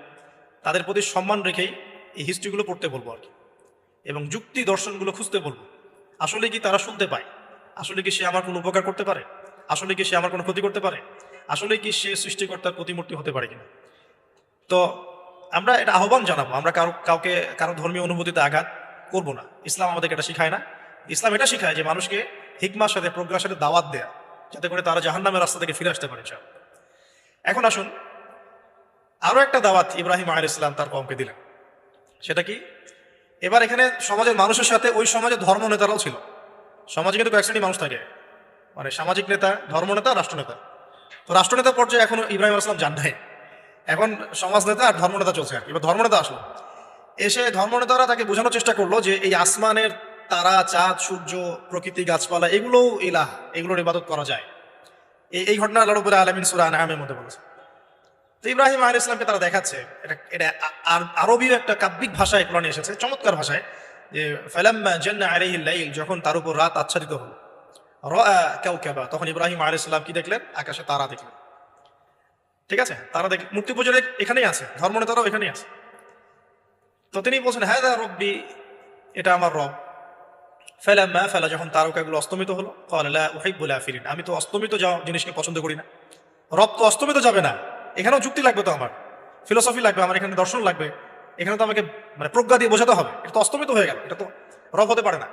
তাদের প্রতি সম্মান রেখেই এই হিস্ট্রিগুলো পড়তে বলবো আর কি, এবং যুক্তি দর্শনগুলো খুঁজতে বলবো। আসলে কি তারা শুনতে পায়? আসলে কি সে আমার কোনো উপকার করতে পারে? আসলে কি সে আমার কোনো ক্ষতি করতে পারে? আসলে কি সে সৃষ্টিকর্তার প্রতিমূর্তি হতে পারে কিনা? তো আমরা এটা আহ্বান জানাবো, আমরা কারো ধর্মীয় অনুভূতিতে আঘাত করব না। ইসলাম আমাদেরকে এটা শিখায় না। ইসলাম এটা শিখায় যে মানুষকে হিকমার সাথে প্রজ্ঞার সাথে দাওয়াত দেয়া, যাতে করে তারা জাহান্নামের রাস্তা থেকে ফিরে আসতে পারে। এখন আসুন, আরো একটা দাওয়াত ইব্রাহিম আলাইহিস সালাম তার কওমকে দিলেন। সেটা কি? এবার এখানে সমাজের মানুষের সাথে ওই সমাজের ধর্ম নেতারাও ছিল। সমাজে কিন্তু কয়েক শ্রেণী মানুষ থাকে, মানে সামাজিক নেতা, ধর্মনেতা, রাষ্ট্রনেতা। তো রাষ্ট্রনেতা পর্যায়ে এখনো ইব্রাহিম আলাইহিস সালাম যান নাই, এখন সমাজ নেতা আর ধর্মনেতা চলছে আর কি। এবার ধর্মনেতা আসলো, এসে ধর্মনেতারা তাকে বোঝানোর চেষ্টা করলো যে এই আসমানের তারা, চাঁদ, সূর্য, প্রকৃতি, গাছপালা, এগুলোও ইলাহ, এগুলোর ইবাদত করা যায়। এই ঘটনা আল্লাহ রাব্বুল আলামিন সূরা আনআমের মধ্যে বলেছে। তো ইব্রাহিম আলাইহিস সালামকে তারা দেখাচ্ছে, এটা আরবীয় একটা কাব্যিক ভাষায় কোরআনে এসেছে, চমৎকার ভাষায়, যে ফালাম্মা জান্না আলাইহিল লাইল, যখন তার উপর রাত আচ্ছাদিত হলো, রাআ কাওকাবা, তখন ইব্রাহিম আলাইহিস সালাম কি দেখলেন? আকাশে তারা দেখলেন। ঠিক আছে, তারা দেখ, মূর্তি পূজার এখানেই আছে, ধর্মনেতারাও এখানেই আছে। তো তিনি বলছেন হাযা রব্বি, এটা আমার রব। ফালাম্মা ফালা, যখন তারকাগুলো অস্তমিত হলো, ক্বালা লা উহিব্বুল আফিলিন, আমি তো অস্তমিত যাওয়া জিনিসকে পছন্দ করি না। রব তো অস্তমিত যাবে না, এখানেও যুক্তি লাগবে, তো আমার ফিলোসফি লাগবে, আমার এখানে দর্শন লাগবে, এখানে তো আমাকে মানে প্রজ্ঞা দিয়ে বোঝাতে হবে। এটা তো অস্তমিত হয়ে গেল, এটা তো রব হতে পারে না।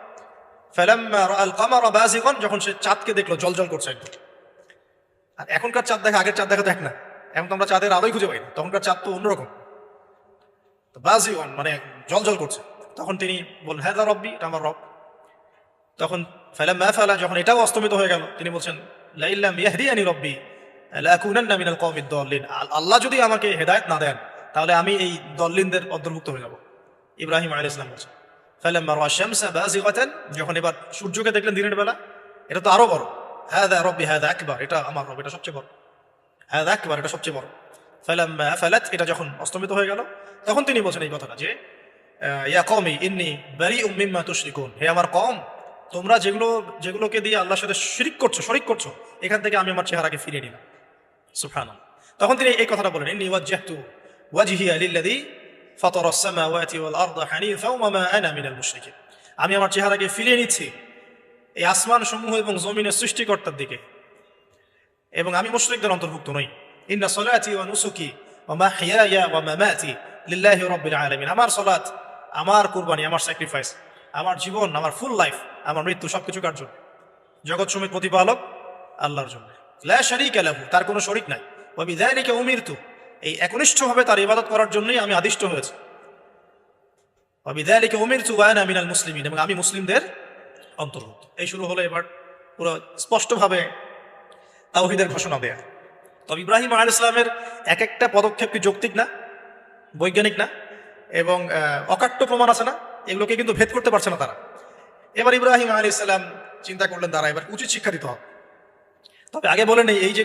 ফালাম্মা রাআল কামারা বাযিগান, যখন সে চাঁদকে দেখলো জলজল করছে একদম। আর এখনকার চাঁদ দেখা আগের চাঁদ দেখা তো এক না, এখন তো আমরা চাঁদের আলোই খুঁজে পাই না, তখনকার চাঁদ তো অন্যরকম। তো বাযিগান মানে জলজল করছে। তখন তিনি বললেন হাযা রব্বি, এটা আমার রব। তখন ফালাম্মা ফালা, যখন এটাও অস্তমিত হয়ে গেল, তিনি বলছেন লা ইল্লাম ইয়াহদিয়ানি রব্বি লাকুনান্না মিনাল কওমিদ দাল্লিন, আল্লাহ যদি আমাকে হেদায়েত না দেন তাহলে আমি এই দল্লিনদের অন্তর্ভুক্ত হয়ে যাব। ইব্রাহিম আলাইহিস সালাম বলছেন ফালাম্মা রাআ শামসা বাযিগাতান, যখন এবার সূর্যকে দেখলেন দিনের বেলা, এটা তো আরো বড়। হাযা রব্বি হাযা আকবার, এটা আমার রব, এটা সবচেয়ে বড়। হাযা আকবার, এটা সবচেয়ে বড়। ফালাম্মা ফালাত, এটা যখন অস্তমিত হয়ে গেল, তখন তিনি বলছেন এই কথাটা যে ইয়া কওমি ইন্নী বারিউম মিম্মা তুশরিকুন, হে আমার কওম, তোমরা যেগুলোকে দিয়ে আল্লাহর সাথে শরীক করছো, এখান থেকে আমি আমার চেহারাকে ফিরিয়ে নিলাম। সুবহানাল্লাহ। তখন তিনি এই কথাটা বলেন ইন্নী ওয়াজ্জাহতু ওয়াজহিয়া লিল্লাযী ফাতারাস সামাওয়াতি ওয়াল আরদা হানিফা ওয়া মা আনা মিনাল মুশরিকিন, আমি আমার চেহারাকে ফিরিয়ে নিচ্ছি এই আসমান সমূহ এবং জমিনের সৃষ্টিকর্তার দিকে, এবং আমি মুশরিকদের অন্তর্ভুক্ত নই। ইন্না সলাতি ওয়া নুসুকি ওয়া মাহইয়ায়া ওয়া মামাতি লিল্লাহি রাব্বিল আলামিন, আমার সালাত, আমার কুরবানি, আমার স্যাক্রিফাইস, আমার জীবন, আমার ফুল লাইফ, আমার মৃত্যু, সবকিছু কার জন্য? জগৎ সমেত প্রতিপালক আল্লাহর জন্য। লা শারীকা লাহু, তার কোনো শরীক নাই। ওয়া বিযালিকা উমিরতু, এই একনিষ্ঠভাবে তার ইবাদত করার জন্যই আমি আদিষ্ট হয়েছি। ওয়া বিযালিকা উমিরতু ওয়া আনা মিনাল মুসলিমিন, এবং আমি মুসলিমদের অন্তর্ভুক্ত। এই শুরু হলো এবার পুরো স্পষ্টভাবে তাওহীদের ঘোষণা দেয়া। তবে ইব্রাহিম আলাইহিস সালামের এক একটা পদক্ষেপ কি যৌক্তিক না, বৈজ্ঞানিক না, এবং অকাট্য প্রমাণ আছে না, এগুলোকে কিন্তু ভেদ করতে পারছে না তারা। এবার ইব্রাহিম আলাইহিস সালাম চিন্তা করলেন তারা এবার উচিত শিক্ষা দিতে হবে। তবে আগে বলে নেই, এই যে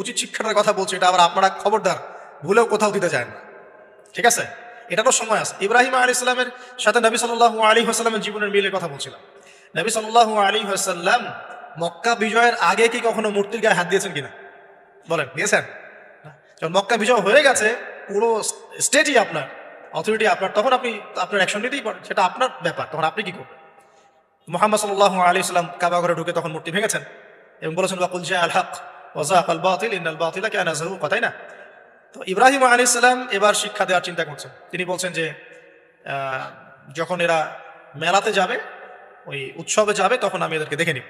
উচিত শিক্ষাটার কথা বলছে, এটা আবার আপনারা খবরদার ভুলেও কোথাও দিতে যায় না, ঠিক আছে? এটারও সময় আছে। ইব্রাহিম আলাইহিস সালামের সাথে নবী সাল্লাল্লাহু আলাইহি ওয়াসাল্লামের জীবনের মিলের কথা বলছিলাম। নবী সাল্লাল্লাহু আলাইহি ওয়াসাল্লাম মক্কা বিজয়ের আগে কি কখনো মূর্তির গায়ে হাত দিয়েছেন কিনা? বলেন, দিয়েছেন? যখন মক্কা বিজয় হয়ে গেছে, পুরো স্টেটই আপনার, অথরিটি আপনার, তখন আপনি আপনার অ্যাকশন নিতেই পারেন, সেটা আপনার ব্যাপার, তখন আপনি কি করবেন? মুহাম্মদ সাল্লাল্লাহু আলাইহি ওয়াসাল্লাম কাবা ঘরে ঢুকে তখন মূর্তি ভেঙেছেন এবং বলেছেন ওয়াকুল জাআল হক ওয়া যাহাকাল বাতিল ইন্নাল বাতিলা কানা যাহুকা, তাই না? তো ইব্রাহিম আলাইহিস সালাম এবার শিক্ষা দেওয়ার চিন্তা করছেন। তিনি বলছেন যে যখন এরা মেলাতে যাবে, ওই উৎসবে যাবে, তখন আমি এদেরকে দেখে নিব।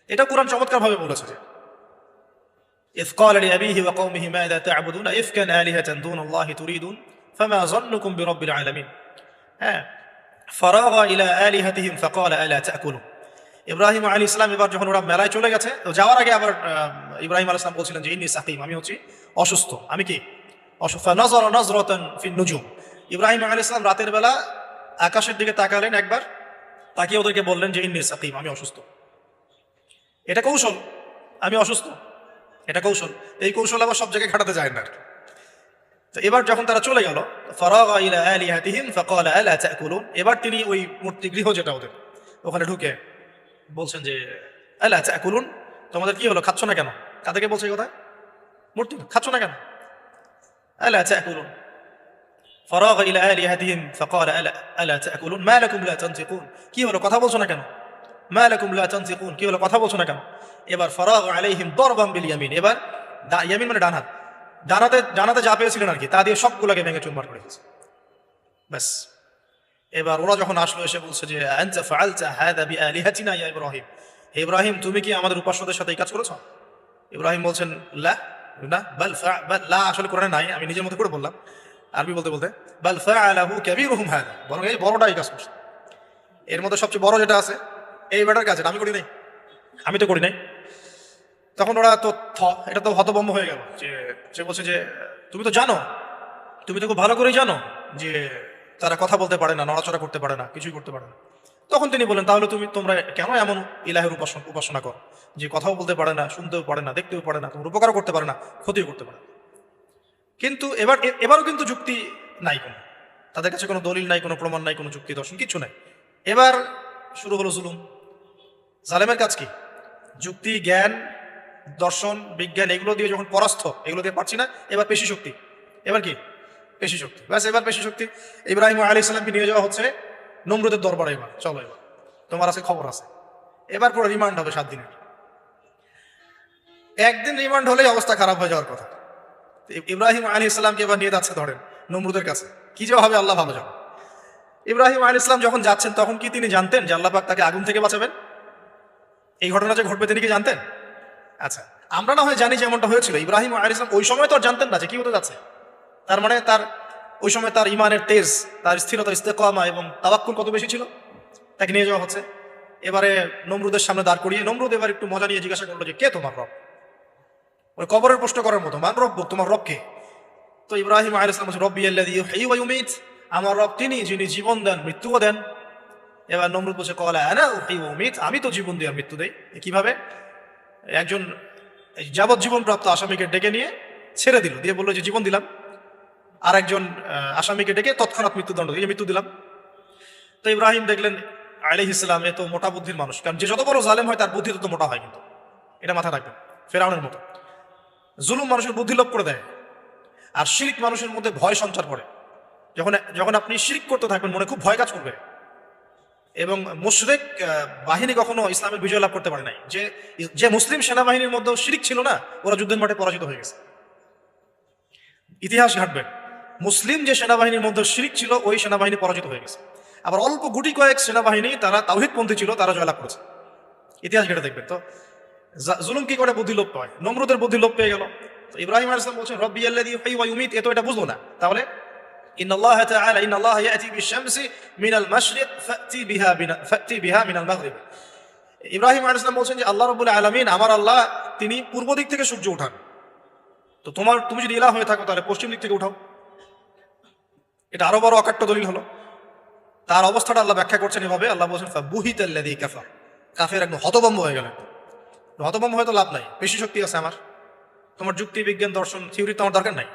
এটা কুরআন চমৎকার ভাবে বলেছে যে إذ قال لأبيه وقومه ماذا تعبدون إفكا آلهة دون الله تريدون فما ظنكم برب العالمين فراغ إلى آلهتهم فقال ألا تأكلون। ইব্রাহিম আলাইহিস সালাম এবার যখন ওরা মেলায় চলে গেছে, তো যাওয়ার আগে আবার ইব্রাহিম আলাইহিস সালাম বলছিলেন যে ইন্নী সাকিম, আমি হচ্ছি অসুস্থ। আমি কি অসুস্থ? নাযারা নাযরাতান ফিন নুজুম, ইব্রাহিম আলাইহিস সালাম রাতের বেলা আকাশের দিকে তাকালেন একবার, তাকিয়ে ওদেরকে বললেন যে ইন্নী সাকিম, আমি অসুস্থ। এটা কৌশল, আমি অসুস্থ। এটা কৌশল। এই কৌশল আবার সব জায়গায় খাটাতে যায় না। তো এবার যখন তারা চলে গেল, ফারাগা ইলা আলিহাতিহিম ফাকালা আলা তাকুলুন, এবার তিনি ওই মূর্তি গৃহ যেটা ওদের, ওখানে ঢুকে বলছেন যে আলা তাকুলুন, তোমাদের কি হলো, খাচ্ছ না কেন? কাদেরকে বলছে এই কথা? মূর্তি, খাচ্ছ না কেন? আলা তাকুলুন ফারাগা ইলা আলিহাতিহিম ফাকালা আলা তাকুলুন মা লাকুম লা তানতিকুন, কি হলো, কথা বলছো না কেন? মা লাকুম লা তানতিকুন, কি হলো, কথা বলছো না কেন? এবার ফারাগা আলাইহিম দরবান বিল ইয়ামিন, এবার ইয়ামিন মানে ডান হাত, ডানাতে যা পেয়েছিলেন আর কি, তা দিয়ে সবগুলোকে ভেঙে চুরমার করে দিয়েছে। ব্যাস। এবার ওরা যখন আসলো, এসে বলছে যে আনতা ফাআলতা হাযা বিআলিহাতিনা ইয়া ইব্রাহিম, হে ইব্রাহিম তুমি কি আমাদের উপাস্যদের সাথে এই কাজ করেছো? ইব্রাহিম বলছেন লা, না, বাল লা আসলে কোরআনে নাই, আমি নিজের মতো করে বললাম আরবি বলতে বলতে, বাল ফাআলাহু কাবীরুহুম হাযা, বরং এই বড়টা এই কাজ করছে। এর মধ্যে সবচেয়ে বড় যেটা আছে এই বেটার কাজ, আমি করি নাই, আমি তো করি নাই। তখন ওরা তো এটা তো হতভম্ব হয়ে গেল, যে সে বলছে যে তুমি তো জানো, তুমি তো খুব ভালো করেই জানো যে তারা কথা বলতে পারে না, নড়াচড়া করতে পারে না, কিছুই করতে পারে না। তখন তিনি বলেন তাহলে তোমরা কেন এমন ইলাহের উপাসনা করো যে কথাও বলতে পারে না, শুনতেও পারে না, দেখতেও পারে না, তোমার উপকারও করতে পারে না, ক্ষতিও করতে পারে না। কিন্তু এবারও কিন্তু যুক্তি নাই, কোনো তাদের কাছে কোনো দলিল নাই, কোনো প্রমাণ নাই, কোনো যুক্তি দর্শন কিছু নাই। এবার শুরু হলো জুলুম। জালেমের কাজ কি? যুক্তি, জ্ঞান, দর্শন, বিজ্ঞান এগুলো দিয়ে যখন পরাস্ত, এগুলো দিয়ে পারছি না, এবার পেশি শক্তি। এবার কি? পেশি শক্তি। ব্যাস, এবার পেশি শক্তি। ইব্রাহিম আলাইহিস সালামকে নিয়ে যাওয়া হচ্ছে নমরুদের দরবারে। এবার চলো, এবার তোমার আছে খবর আছে। এবার পুরো রিমান্ড হবে 7 দিনের। একদিন রিমান্ড হলেই অবস্থা খারাপ হয়ে যাওয়ার কথা। ইব্রাহিম আলাইহিস সালামকে এবার নিয়ে যাচ্ছে ধরেন নমরুদের কাছে। কি যে হবে আল্লাহ ভালো জানেন। ইব্রাহিম আলাইহিস সালাম যখন যাচ্ছেন তখন কি তিনি জানতেন যে আল্লাহ পাক তাকে আগুন থেকে বাঁচাবেন? এই ঘটনা যে ঘটবে তিনি কি জানতেন? আচ্ছা, আমরা না হয় জানি যে এমনটা হয়েছিল। ইব্রাহিম আলাইহিস সালাম ওই সময় তো আর জানতেন না যে কি হতে যাচ্ছে। তার মানে ওই সময় তার ইমানের তেজ, তার স্থিরতা, ইস্তেকামা এবং তাওয়াক্কুল কত বেশি ছিল। তাকে নিয়ে যাওয়া হচ্ছে এবারে নমরুদের সামনে দাঁড় করিয়ে। নমরুদ এবার একটু মজা নিয়ে জিজ্ঞাসা করলো যে কে তোমার রব? ওই কবরের প্রশ্ন করার মতো, মান রব, তোমার রব কে? তো ইব্রাহিম আলাইহিস সালাম বলছে রব্বি আল্লাযী ইউহয়ী ওয়া ইউমীত, আমার রব তিনি যিনি জীবন দেন মৃত্যুও দেন। এবার নমরুদ বলছে ক্বালা আনা উহয়ী ওয়া উমীত, আমি তো জীবন দিই আর মৃত্যু দেই। কিভাবে? একজন যাবজ্জীবন প্রাপ্ত আসামিকে ডেকে নিয়ে ছেড়ে দিল, দিয়ে বললো যে জীবন দিলাম। আর একজন আসামিকে ডেকে তৎক্ষণাৎ মৃত্যুদণ্ড দিয়ে মৃত্যু দিলাম। তো ইব্রাহিম দেখলেন আলাইহিস সালাম এ তো মোটা বুদ্ধির মানুষ, কারণ যে যত বড় জালেম হয় তার বুদ্ধি তত মোটা হয়, কিন্তু এটা মাথায় রাখবেন। ফেরাউনের মতো জুলুম মানুষের বুদ্ধি লোপ করে দেয়, আর শিরক মানুষের মধ্যে ভয় সঞ্চার করে। যখন আপনি শিরক করতে থাকবেন মনে খুব ভয় কাজ করবে। এবং মুশরিক বাহিনী কখনো ইসলামের বিজয় লাভ করতে পারে নাই। যে মুসলিম সেনাবাহিনীর মধ্যেও শিরক ছিল না, ওরা যুদ্ধের মাঠে পরাজিত হয়ে গেছে। ইতিহাস ঘাটবে, মুসলিম যে সেনাবাহিনীর মধ্যে শিরক ছিল ওই সেনাবাহিনী পরাজিত হয়ে গেছে। আবার অল্প গুটি কয়েক সেনাবাহিনী তারা তাওহীদপন্থী ছিল, তারা জয়লাভ করেছে। ইতিহাস ঘেটে দেখবেন। তো জুলুম কি করে বুদ্ধি লোপ পায়? নমরুদের বুদ্ধি লোপ পেয়ে গেল। তো ইব্রাহিম আলাইহিস সালাম বলছেন রব্বি আল্লাযী ইউহয়ী ওয়া ইউমীত, এ তো এটা বুঝলো না। তাহলে ইন্নাল্লাহা তাআলা ইন্নাল্লাহা ইয়াতি বিশ-শামসি মিনাল মাশরিক ফাতি বিহা মিনাল মাগরিব। ইব্রাহিম আলাইহিস সালাম বলছেন যে আল্লাহ রাব্বুল আলামিন, আমার আল্লাহ তিনি পূর্ব দিক থেকে সূর্য উঠান। তো তুমি যদি ইলাহ হয়ে থাকো তাহলে পশ্চিম দিক থেকে উঠাও। এটা আরো বড় অকাট্য দলিল হলো। তার অবস্থাটা আল্লাহ ব্যাখ্যা করছেন এভাবে, আল্লাহ বলছেন ফাবুহিতাল্লাযী কাফার, কাফের একদম হতভম্ব হয়ে গেল। হতভম্ব হয়তো লাভ নাই, বেশি শক্তি আছে আমার। তোমার যুক্তি, বিজ্ঞান, দর্শন, থিওরি তোমার দরকার নাই।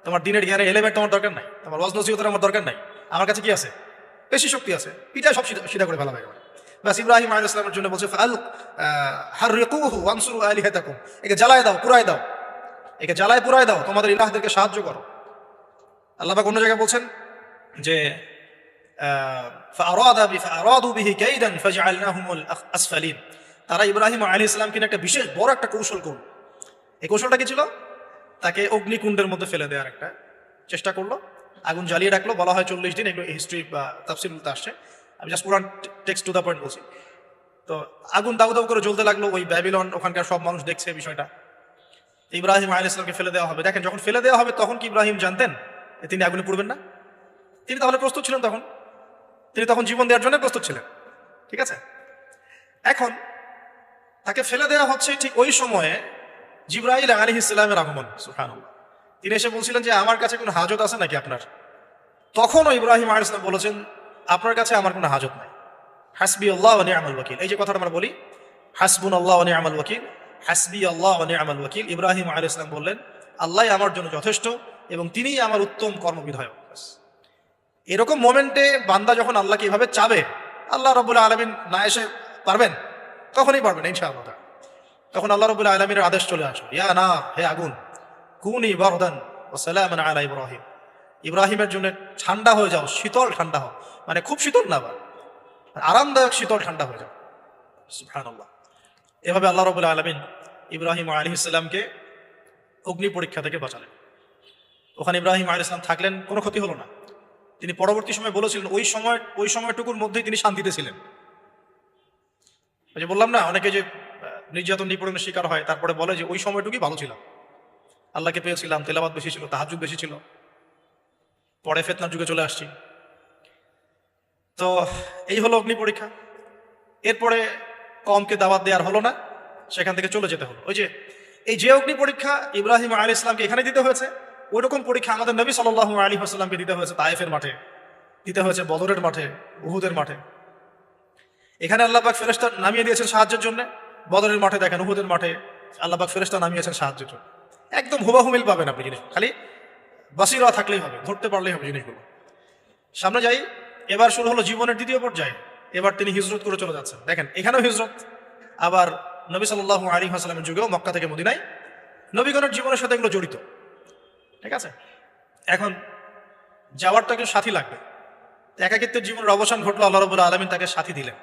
তোমার দিনের জ্ঞানের এলিমেন্ট তোমার দরকার নাই। তোমার ওয়াজ নসিহতের আমার দরকার নাই। আমার কাছে কি আছে? বেশি শক্তি আছে। পিঠা সব সিধা করে ফেলা হয়ে গেল। ব্যাস, ইব্রাহিম আলাইহিস সালামের জন্য বলছে হাররিকুহু ওয়ানসুরু আলিহাতাকুম, একে জ্বালায় দাও, পুরাই দাও, একে জ্বালায় পুরাই দাও, তোমাদের ইলাহদেরকে সাহায্য করো। আল্লাহ পাক অন্য জায়গায় বলছেন যে ফাআরাদু বিহি কাইদান ফাজআলনাহুমুল আসফালিন, তারা ইব্রাহিম আলাইহিস সালামকে একটা বিশেষ বড় একটা কৌশল করল। এই কৌশলটা কি ছিল? তাকে অগ্নিকুণ্ডের মধ্যে ফেলে দেওয়ার একটা চেষ্টা করলো, আগুন জ্বালিয়ে রাখলো। বলা হয় 40 দিন, এগুলো হিস্ট্রি বা তাফসীর বলতে আসছে, আমি জাস্ট পুরান টেক্সট টু দ্য পয়েন্ট বলছি। তো আগুন দাউ দাউ করে জ্বলতে লাগলো, ওই ব্যাবিলন ওখানকার সব মানুষ দেখছে বিষয়টা। ইব্রাহিম আলাইহিস সালামকে ফেলে দেওয়া হবে। দেখেন, যখন ফেলে দেওয়া হবে তখন কি ইব্রাহিম জানতেন তিনি আগুনে পুড়বেন না? তিনি তাহলে প্রস্তুত ছিলেন, তিনি তখন জীবন দেওয়ার জন্য প্রস্তুত ছিলেন। ঠিক আছে, এখন তাকে ফেলে দেওয়া হচ্ছে। ঠিক ওই সময়ে জিবরাইল আলাইহিস সালামের আগমন। সুবহানাল্লাহ। তিনি এসে বলছিলেন যে আমার কাছে কোনো হাজত আছে নাকি আপনার? তখনও ইব্রাহিম আলাইহিস সালাম বলেছেন আপনার কাছে আমার কোনো হাজত নাই। হাসবি আল্লাহ ওয়া নি'মাল ওয়াকিল, এই যে কথাটা আমরা বলি হাসবুনাল্লাহু ওয়া নি'মাল ওয়াকিল, হাসবি আল্লাহ ওয়া নি'মাল ওয়াকিল, ইব্রাহিম আলাইহিস সালাম বললেন আল্লাহই আমার জন্য যথেষ্ট এবং তিনিই আমার উত্তম কর্মবিধায়ক। এরকম মোমেন্টে বান্দা যখন আল্লাহকে এভাবে চাবে, আল্লাহ রাব্বুল আলামিন না এসে পারবেন? তখনই পারবেন ইনশাআল্লাহ। তখন আল্লাহ রাব্বুল আলামিনের আদেশ চলে আসলো, ইয়া নার, হে আগুন, কুনি বারদান ওয়া সালামান আলা ইব্রাহিম, ইব্রাহিমের জন্য ঠান্ডা হয়ে যাও, শীতল ঠান্ডা হও, মানে খুব শীতল না, আবার আরামদায়ক শীতল ঠান্ডা হয়ে যাও। সুবহানাল্লাহ। এভাবে আল্লাহ রাব্বুল আলামিন ইব্রাহিম আলাইহিস সালামকে অগ্নি পরীক্ষা থেকে বাঁচালেন। ওখানে ইব্রাহিম আলাইহিস সালাম থাকলেন, কোনো ক্ষতি হলো না। তিনি পরবর্তী সময় বলেছিলেন ওই সময়টুকুর মধ্যেই তিনি শান্তিতে ছিলেন। ওই যে বললাম না, অনেকে যে নির্যাতন নিপীড়নের শিকার হয় তারপরে বলে যে ওই সময়টুকুই ভালো ছিলাম, আল্লাহকে পেয়েছিলাম, তেলাওয়াত বেশি ছিল, তাহাজ্জুদ বেশি ছিল, পরে ফিতনার যুগে চলে আসছি। তো এই হলো অগ্নি পরীক্ষা। এরপরে কওমকে দাওয়াত দেওয়ার হলো না, সেখান থেকে চলে যেতে হলো। ওই যে এই যে অগ্নি পরীক্ষা ইব্রাহিম আলাইহিস সালামকে এখানে দিতে হয়েছে, ওই রকম পরীক্ষা আমাদের নবী সাল্লাল্লাহু আলাইহি ওয়াসাল্লামকে দিতে হয়েছে তায়েফের মাঠে, দিতে হয়েছে বদরের মাঠে, উহুদের মাঠে। এখানে আল্লাহ পাক ফেরেশতা নামিয়ে দিয়েছেন সাহায্যের জন্য, বদরের মাঠে দেখেন, উহুদের মাঠে আল্লাহ পাক ফেরেশতা নামিয়েছেন সাহায্যের জন্য। একদম হুবাহু মিল পাবেন আপনি জিনিস, খালি বাসিরা থাকলেই হবে, ধরতে পারলেই হবে জিনিসগুলো। সামনে যাই, এবার শুরু হলো জীবনের দ্বিতীয় পর্যায়ে। এবার তিনি হিজরত করে চলে যাচ্ছেন। দেখেন এখানেও হিজরত, আবার নবী সাল্লাল্লাহু আলাইহি ওয়াসাল্লামের যুগেও মক্কা থেকে মদিনায় নবীগণের জীবনের সাথে এগুলো জড়িত। ঠিক আছে, এখন যাওয়ার তো একজন সাথী লাগবে। একাকিত্বের জীবনের অবসান ঘটলো, আল্লাহ রাব্বুল আলামিন তাকে সাথী দিলেন।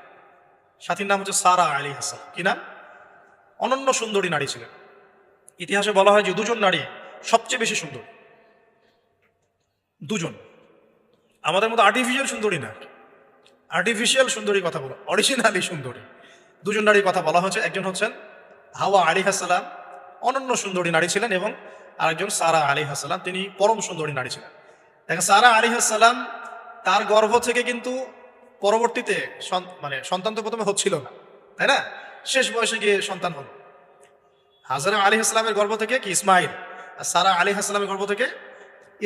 সাথীর নাম হচ্ছে সারা আলাইহিস সালাম। কি নাম? অনন্য সুন্দরী নারী ছিলেন। ইতিহাসে বলা হয় যে দুজন নারী সবচেয়ে বেশি সুন্দর, দুজন। আমাদের মতো আর্টিফিশিয়াল সুন্দরী না, আর্টিফিশিয়াল সুন্দরী কথা বলো, অরিজিনালি সুন্দরী। দুজন নারীর কথা বলা হচ্ছে, একজন হচ্ছেন হাওয়া আলাইহিস সালাম, অনন্য সুন্দরী নারী ছিলেন, এবং আরেকজন সারা আলাইহিস সালাম, তিনি পরম সুন্দরী নারী ছিলেন। দেখেন সারা আলাইহিস সালাম, তার গর্ভ থেকে কিন্তু পরবর্তীতে মানে সন্তান তো প্রথমে হচ্ছিল না, তাই না? শেষ বয়সে গিয়ে সন্তান হল। হাজরা আলাইহিস সালামের গর্ভ থেকে কি ইসমাইল, আর সারা আলাইহিস সালামের গর্ভ থেকে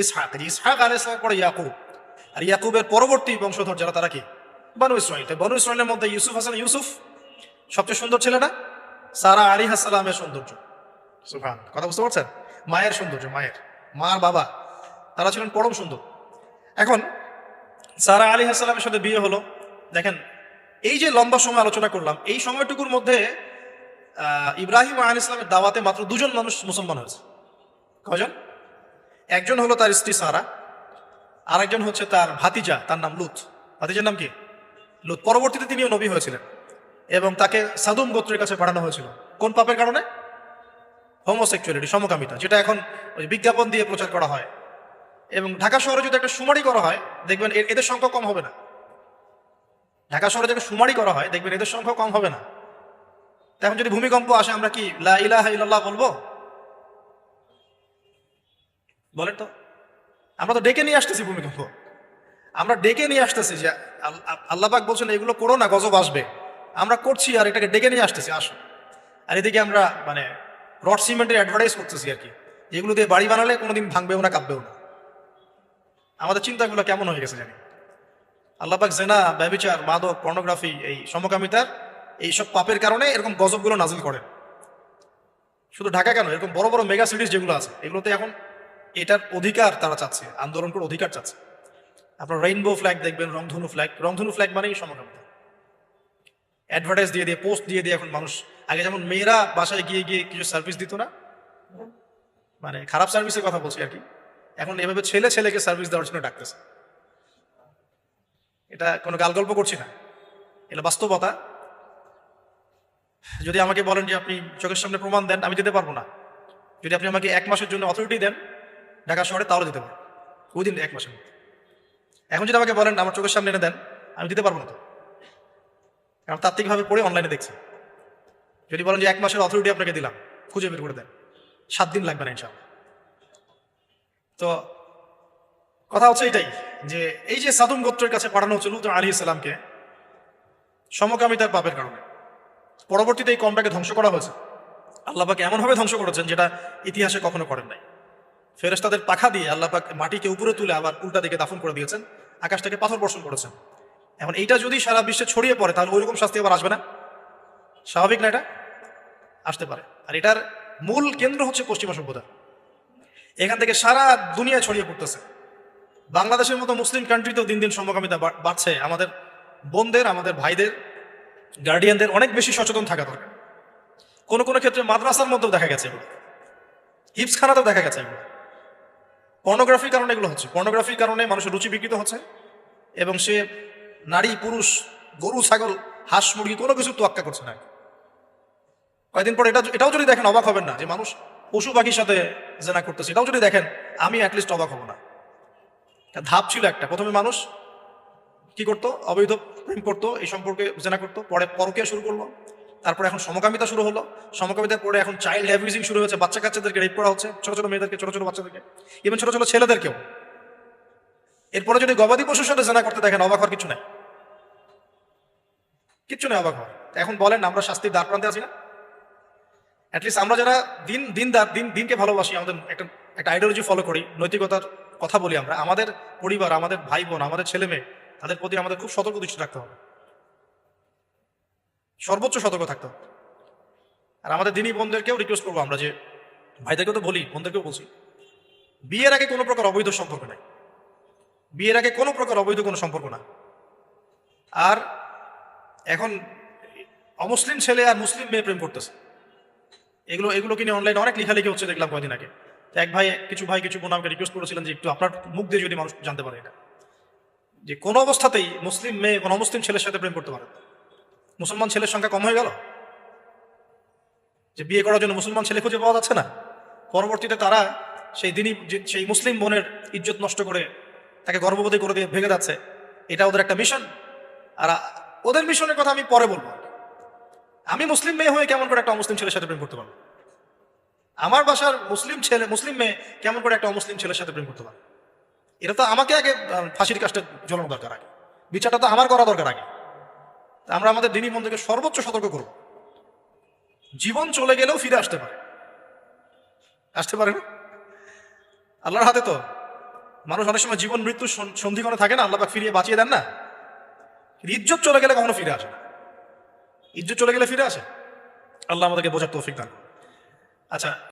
ইসহাক। ইসহাক আলাইহিস সালামের পরে ইয়াকুব, আর ইয়াকুবের পরবর্তী বংশধর যারা তারা কি বনু ইসরাইল। বনু ইসরাইলের মধ্যে ইউসুফ হাসান ইউসুফ সবচেয়ে সুন্দর ছিল না? সারা আলাইহিস সালামের সৌন্দর্য, সুবহান, কথা বুঝতে পারছেন? মায়ের সৌন্দর্য, মার বাবা, তারা ছিলেন পরম সুন্দর। এখন সারা আলাইহিস সালামের সাথে বিয়ে হলো। দেখেন এই যে লম্বা সময় আলোচনা করলাম, এই সময়টুকুর মধ্যে ইব্রাহিম আলাইহিস সালামের দাওয়াতে মাত্র দুজন মানুষ মুসলমান হয়েছে। কজন? একজন হলো তার স্ত্রী সারা, আর একজন হচ্ছে তার ভাতিজা, তার নাম লুত। ভাতিজার নাম কি? লুত। পরবর্তীতে তিনিও নবী হয়েছিলেন এবং তাকে সাদুম গোত্রের কাছে পাঠানো হয়েছিল। কোন পাপের কারণে? হোমোসেক্সুয়ালিটি, সমকামিতা, যেটা এখন বিজ্ঞাপন দিয়ে প্রচার করা হয়। এবং ঢাকা শহরে যদি একটা শুমারি করা হয়, দেখবেন এদের সংখ্যা কম হবে না। ঢাকা শহরে যদি শুমারি করা হয়, দেখবেন এদের সংখ্যা কম হবে না। এখন যদি ভূমিকম্প আসে, আমরা কি লা ইলাহা ইল্লাল্লাহ বলবো? বলেন তো, আমরা তো ডেকে নিয়ে আসতেছি ভূমিকম্প, আমরা ডেকে নিয়ে আসতেছি যে আল্লাহ পাক বলছেন এগুলো করো না, গজব আসবে, আমরা করছি আর এটাকে ডেকে নিয়ে আসতেছি, আসো। আর এদিকে আমরা মানে রড সিমেন্টের অ্যাডভার্টাইজ করতেছি আর কি, যেগুলো দিয়ে বাড়ি বানালে কোনোদিন ভাঙবেও না, কাঁপবেও না। আমাদের চিন্তাগুলো কেমন হয়ে গেছে জানি। আল্লাহ পাক জেনা, ব্যভিচার, মাদক, পর্নোগ্রাফি, এই সমকামিতার এইসব পাপের কারণে এরকম গজবগুলো নাজিল করেন। শুধু ঢাকা কেন, এরকম বড় বড় মেগা সিটিজ যেগুলো আছে, এগুলোতে এখন এটার অধিকার তারা চাচ্ছে, আন্দোলন করে অধিকার চাচ্ছে। আপনার রেইনবো ফ্ল্যাগ দেখবেন, রংধনু ফ্ল্যাগ। রংধনু ফ্ল্যাগ মানেই সমকামিতা। অ্যাডভার্টাইজ দিয়ে দিয়ে, পোস্ট দিয়ে দিয়ে এখন মানুষ, আগে যেমন মেয়েরা বাসায় গিয়ে গিয়ে কিছু সার্ভিস দিত না, মানে খারাপ সার্ভিসের কথা বলছি আর কি, এখন এভাবে ছেলে ছেলেকে সার্ভিস দেওয়ার জন্য ডাকতেছে। এটা কোনো গাল গল্প করছি না, এটা বাস্তবতা। যদি আমাকে বলেন যে আপনি চোখের সামনে প্রমাণ দেন, আমি দিতে পারবো না। যদি আপনি আমাকে 1 মাসের জন্য অথরিটি দেন ঢাকা শহরে, তাহলে দিতে পারবো, উইদিন 1 মাসের মধ্যে। এখন যদি আমাকে বলেন আমার চোখের সামনে এনে দেন, আমি দিতে পারবো না তো, কারণ তাত্ত্বিকভাবে পড়ে অনলাইনে দেখছি। যদি বলেন যে 1 মাসের অথরিটি আপনাকে দিলাম, খুঁজে বের করে দেন, 7 দিন লাগবে না ইনশাআল্লাহ। তো কথা হচ্ছে এটাই, যে এই যে সাদুম গোত্রের কাছে পাঠানো হচ্ছে লূত আলাইহিস সালামকে সমকামিতার পাপের কারণে, পরবর্তীতে এই কমটাকে ধ্বংস করা হয়েছে। আল্লাহ পাক এমনভাবে ধ্বংস করেছেন যেটা ইতিহাসে কখনো করেন নাই। ফেরেশতাদের পাখা দিয়ে আল্লাহ পাক মাটিকে উপরে তুলে আবার উল্টা দিকে দাফন করে দিয়েছেন, আকাশ থেকে পাথর বর্ষণ করেছেন। এখন এইটা যদি সারা বিশ্বে ছড়িয়ে পড়ে, তাহলে ওইরকম শাস্তি আবার আসবে না? স্বাভাবিক না? এটা আসতে পারে। আর এটার মূল কেন্দ্র হচ্ছে পশ্চিমা সভ্যতা। এখান থেকে সারা দুনিয়া ছড়িয়ে পড়তেছে। বাংলাদেশের মতো মুসলিম কান্ট্রিতেও দিন দিন সমকামিতা বাড়ছে। আমাদের বোনদের, আমাদের ভাইদের, গার্ডিয়ানদের অনেক বেশি সচেতন থাকা দরকার। কোনো কোনো ক্ষেত্রে মাদ্রাসার মধ্যেও দেখা গেছে এগুলো, হিপসখানাতেও দেখা গেছে এগুলো। পর্নোগ্রাফির কারণে এগুলো হচ্ছে। পর্নোগ্রাফির কারণে মানুষের রুচি বিকৃত হচ্ছে এবং সে নারী, পুরুষ, গরু, ছাগল, হাঁস, মুরগি কোনো কিছু তোয়াক্কা করছে না। কয়েকদিন পর এটাও যদি দেখেন অবাক হবেন না যে মানুষ পশু পাখির সাথে জেনা করতেছে। এটাও যদি দেখেন আমি অ্যাটলিস্ট অবাক হব না। ধাপ ছিল একটা, প্রথমে মানুষ কি করতো, অবৈধ প্রেম করতো, এই সম্পর্কে জেনা করতো, পরে পরকীয়া শুরু করলো, তারপরে এখন সমকামিতা শুরু হলো, সমকামিতার পরে এখন চাইল্ড অ্যাবিউজিং শুরু হয়েছে, বাচ্চা কাচ্চাদেরকে রেপ করা হচ্ছে, ছোট ছোট মেয়েদেরকে, ছোট ছোট বাচ্চাদেরকে, ইভেন ছোট ছোট ছেলেদেরকেও। এরপরে যদি গবাদি পশুর সাথে জেনা করতে দেখেন অবাক হওয়ার কিছু নাই, কিচ্ছু নেই অবাক হওয়ার। এখন বলেন আমরা শাস্তির দ্বার প্রান্তে আছি না? অ্যাটলিস্ট আমরা যারা দিনকে ভালোবাসি, আমাদের একটা আইডিওলজি ফলো করি, নৈতিকতার কথা বলি, আমরা আমাদের পরিবার, আমাদের ভাই বোন, আমাদের ছেলে মেয়ে, তাদের প্রতি আমাদের খুব সতর্ক দৃষ্টি রাখতে হবে, সর্বোচ্চ সতর্ক থাকতে হবে। আর আমাদের দিনী বোনদেরকেও রিকোয়েস্ট করবো আমরা, যে ভাইদেরকেও তো বলি, বোনদেরকেও বলছি, বিয়ের আগে কোনো প্রকার অবৈধ সম্পর্ক নেই। বিয়ের আগে কোনো প্রকার অবৈধ কোনো সম্পর্ক না। আর এখন অমুসলিম ছেলে আর মুসলিম মেয়ে প্রেম করতেছে, এগুলো কিনে অনলাইনে অনেক লেখালেখি হচ্ছে, দেখলাম কয়েকদিন আগে। কিছু বোন আমাকে রিকোয়েস্ট করেছিলেন যে একটু আপনার মুখ দিয়ে যদি মানুষ জানতে পারে এটা, যে কোনো অবস্থাতেই মুসলিম মেয়ে কোনো অমুসলিম ছেলের সাথে প্রেম করতে পারে। মুসলমান ছেলের সংখ্যা কম হয়ে গেল, যে বিয়ে করার জন্য মুসলমান ছেলে খুঁজে পাওয়া যাচ্ছে না। পরবর্তীতে তারা সেই মুসলিম বোনের ইজ্জত নষ্ট করে তাকে গর্ভবতী করে দিয়ে ভেঙে যাচ্ছে। এটা ওদের একটা মিশন। আর ওদের মিশনের কথা আমি পরে বলবো। আমি মুসলিম মেয়ে হয়ে কেমন করে একটা অমুসলিম ছেলের সাথে প্রেম করতে পারবো? আমার বাসার মুসলিম মেয়ে কেমন করে একটা অমুসলিম ছেলের সাথে প্রেম করতে পারে? এটা তো আমাকে আগে ফাঁসির কাজটা ঝোলানো দরকার, আগে বিচারটা তো আমার করা দরকার আগে। আমরা আমাদের দিনী বন্ধুকে সর্বোচ্চ সতর্ক করব। জীবন চলে গেলেও ফিরে আসতে পারে না, আল্লাহর হাতে তো। মানুষ অনেক সময় জীবন মৃত্যু সন্ধিক্ষণে থাকে না, আল্লাহ পাক ফিরিয়ে বাঁচিয়ে দেন না। ইজ্জত চলে গেলে কখনো ফিরে আসে না। ইজ্জত চলে গেলে ফিরে আসে? আল্লাহ আমাদেরকে বোঝার তৌফিক দান। আচ্ছা।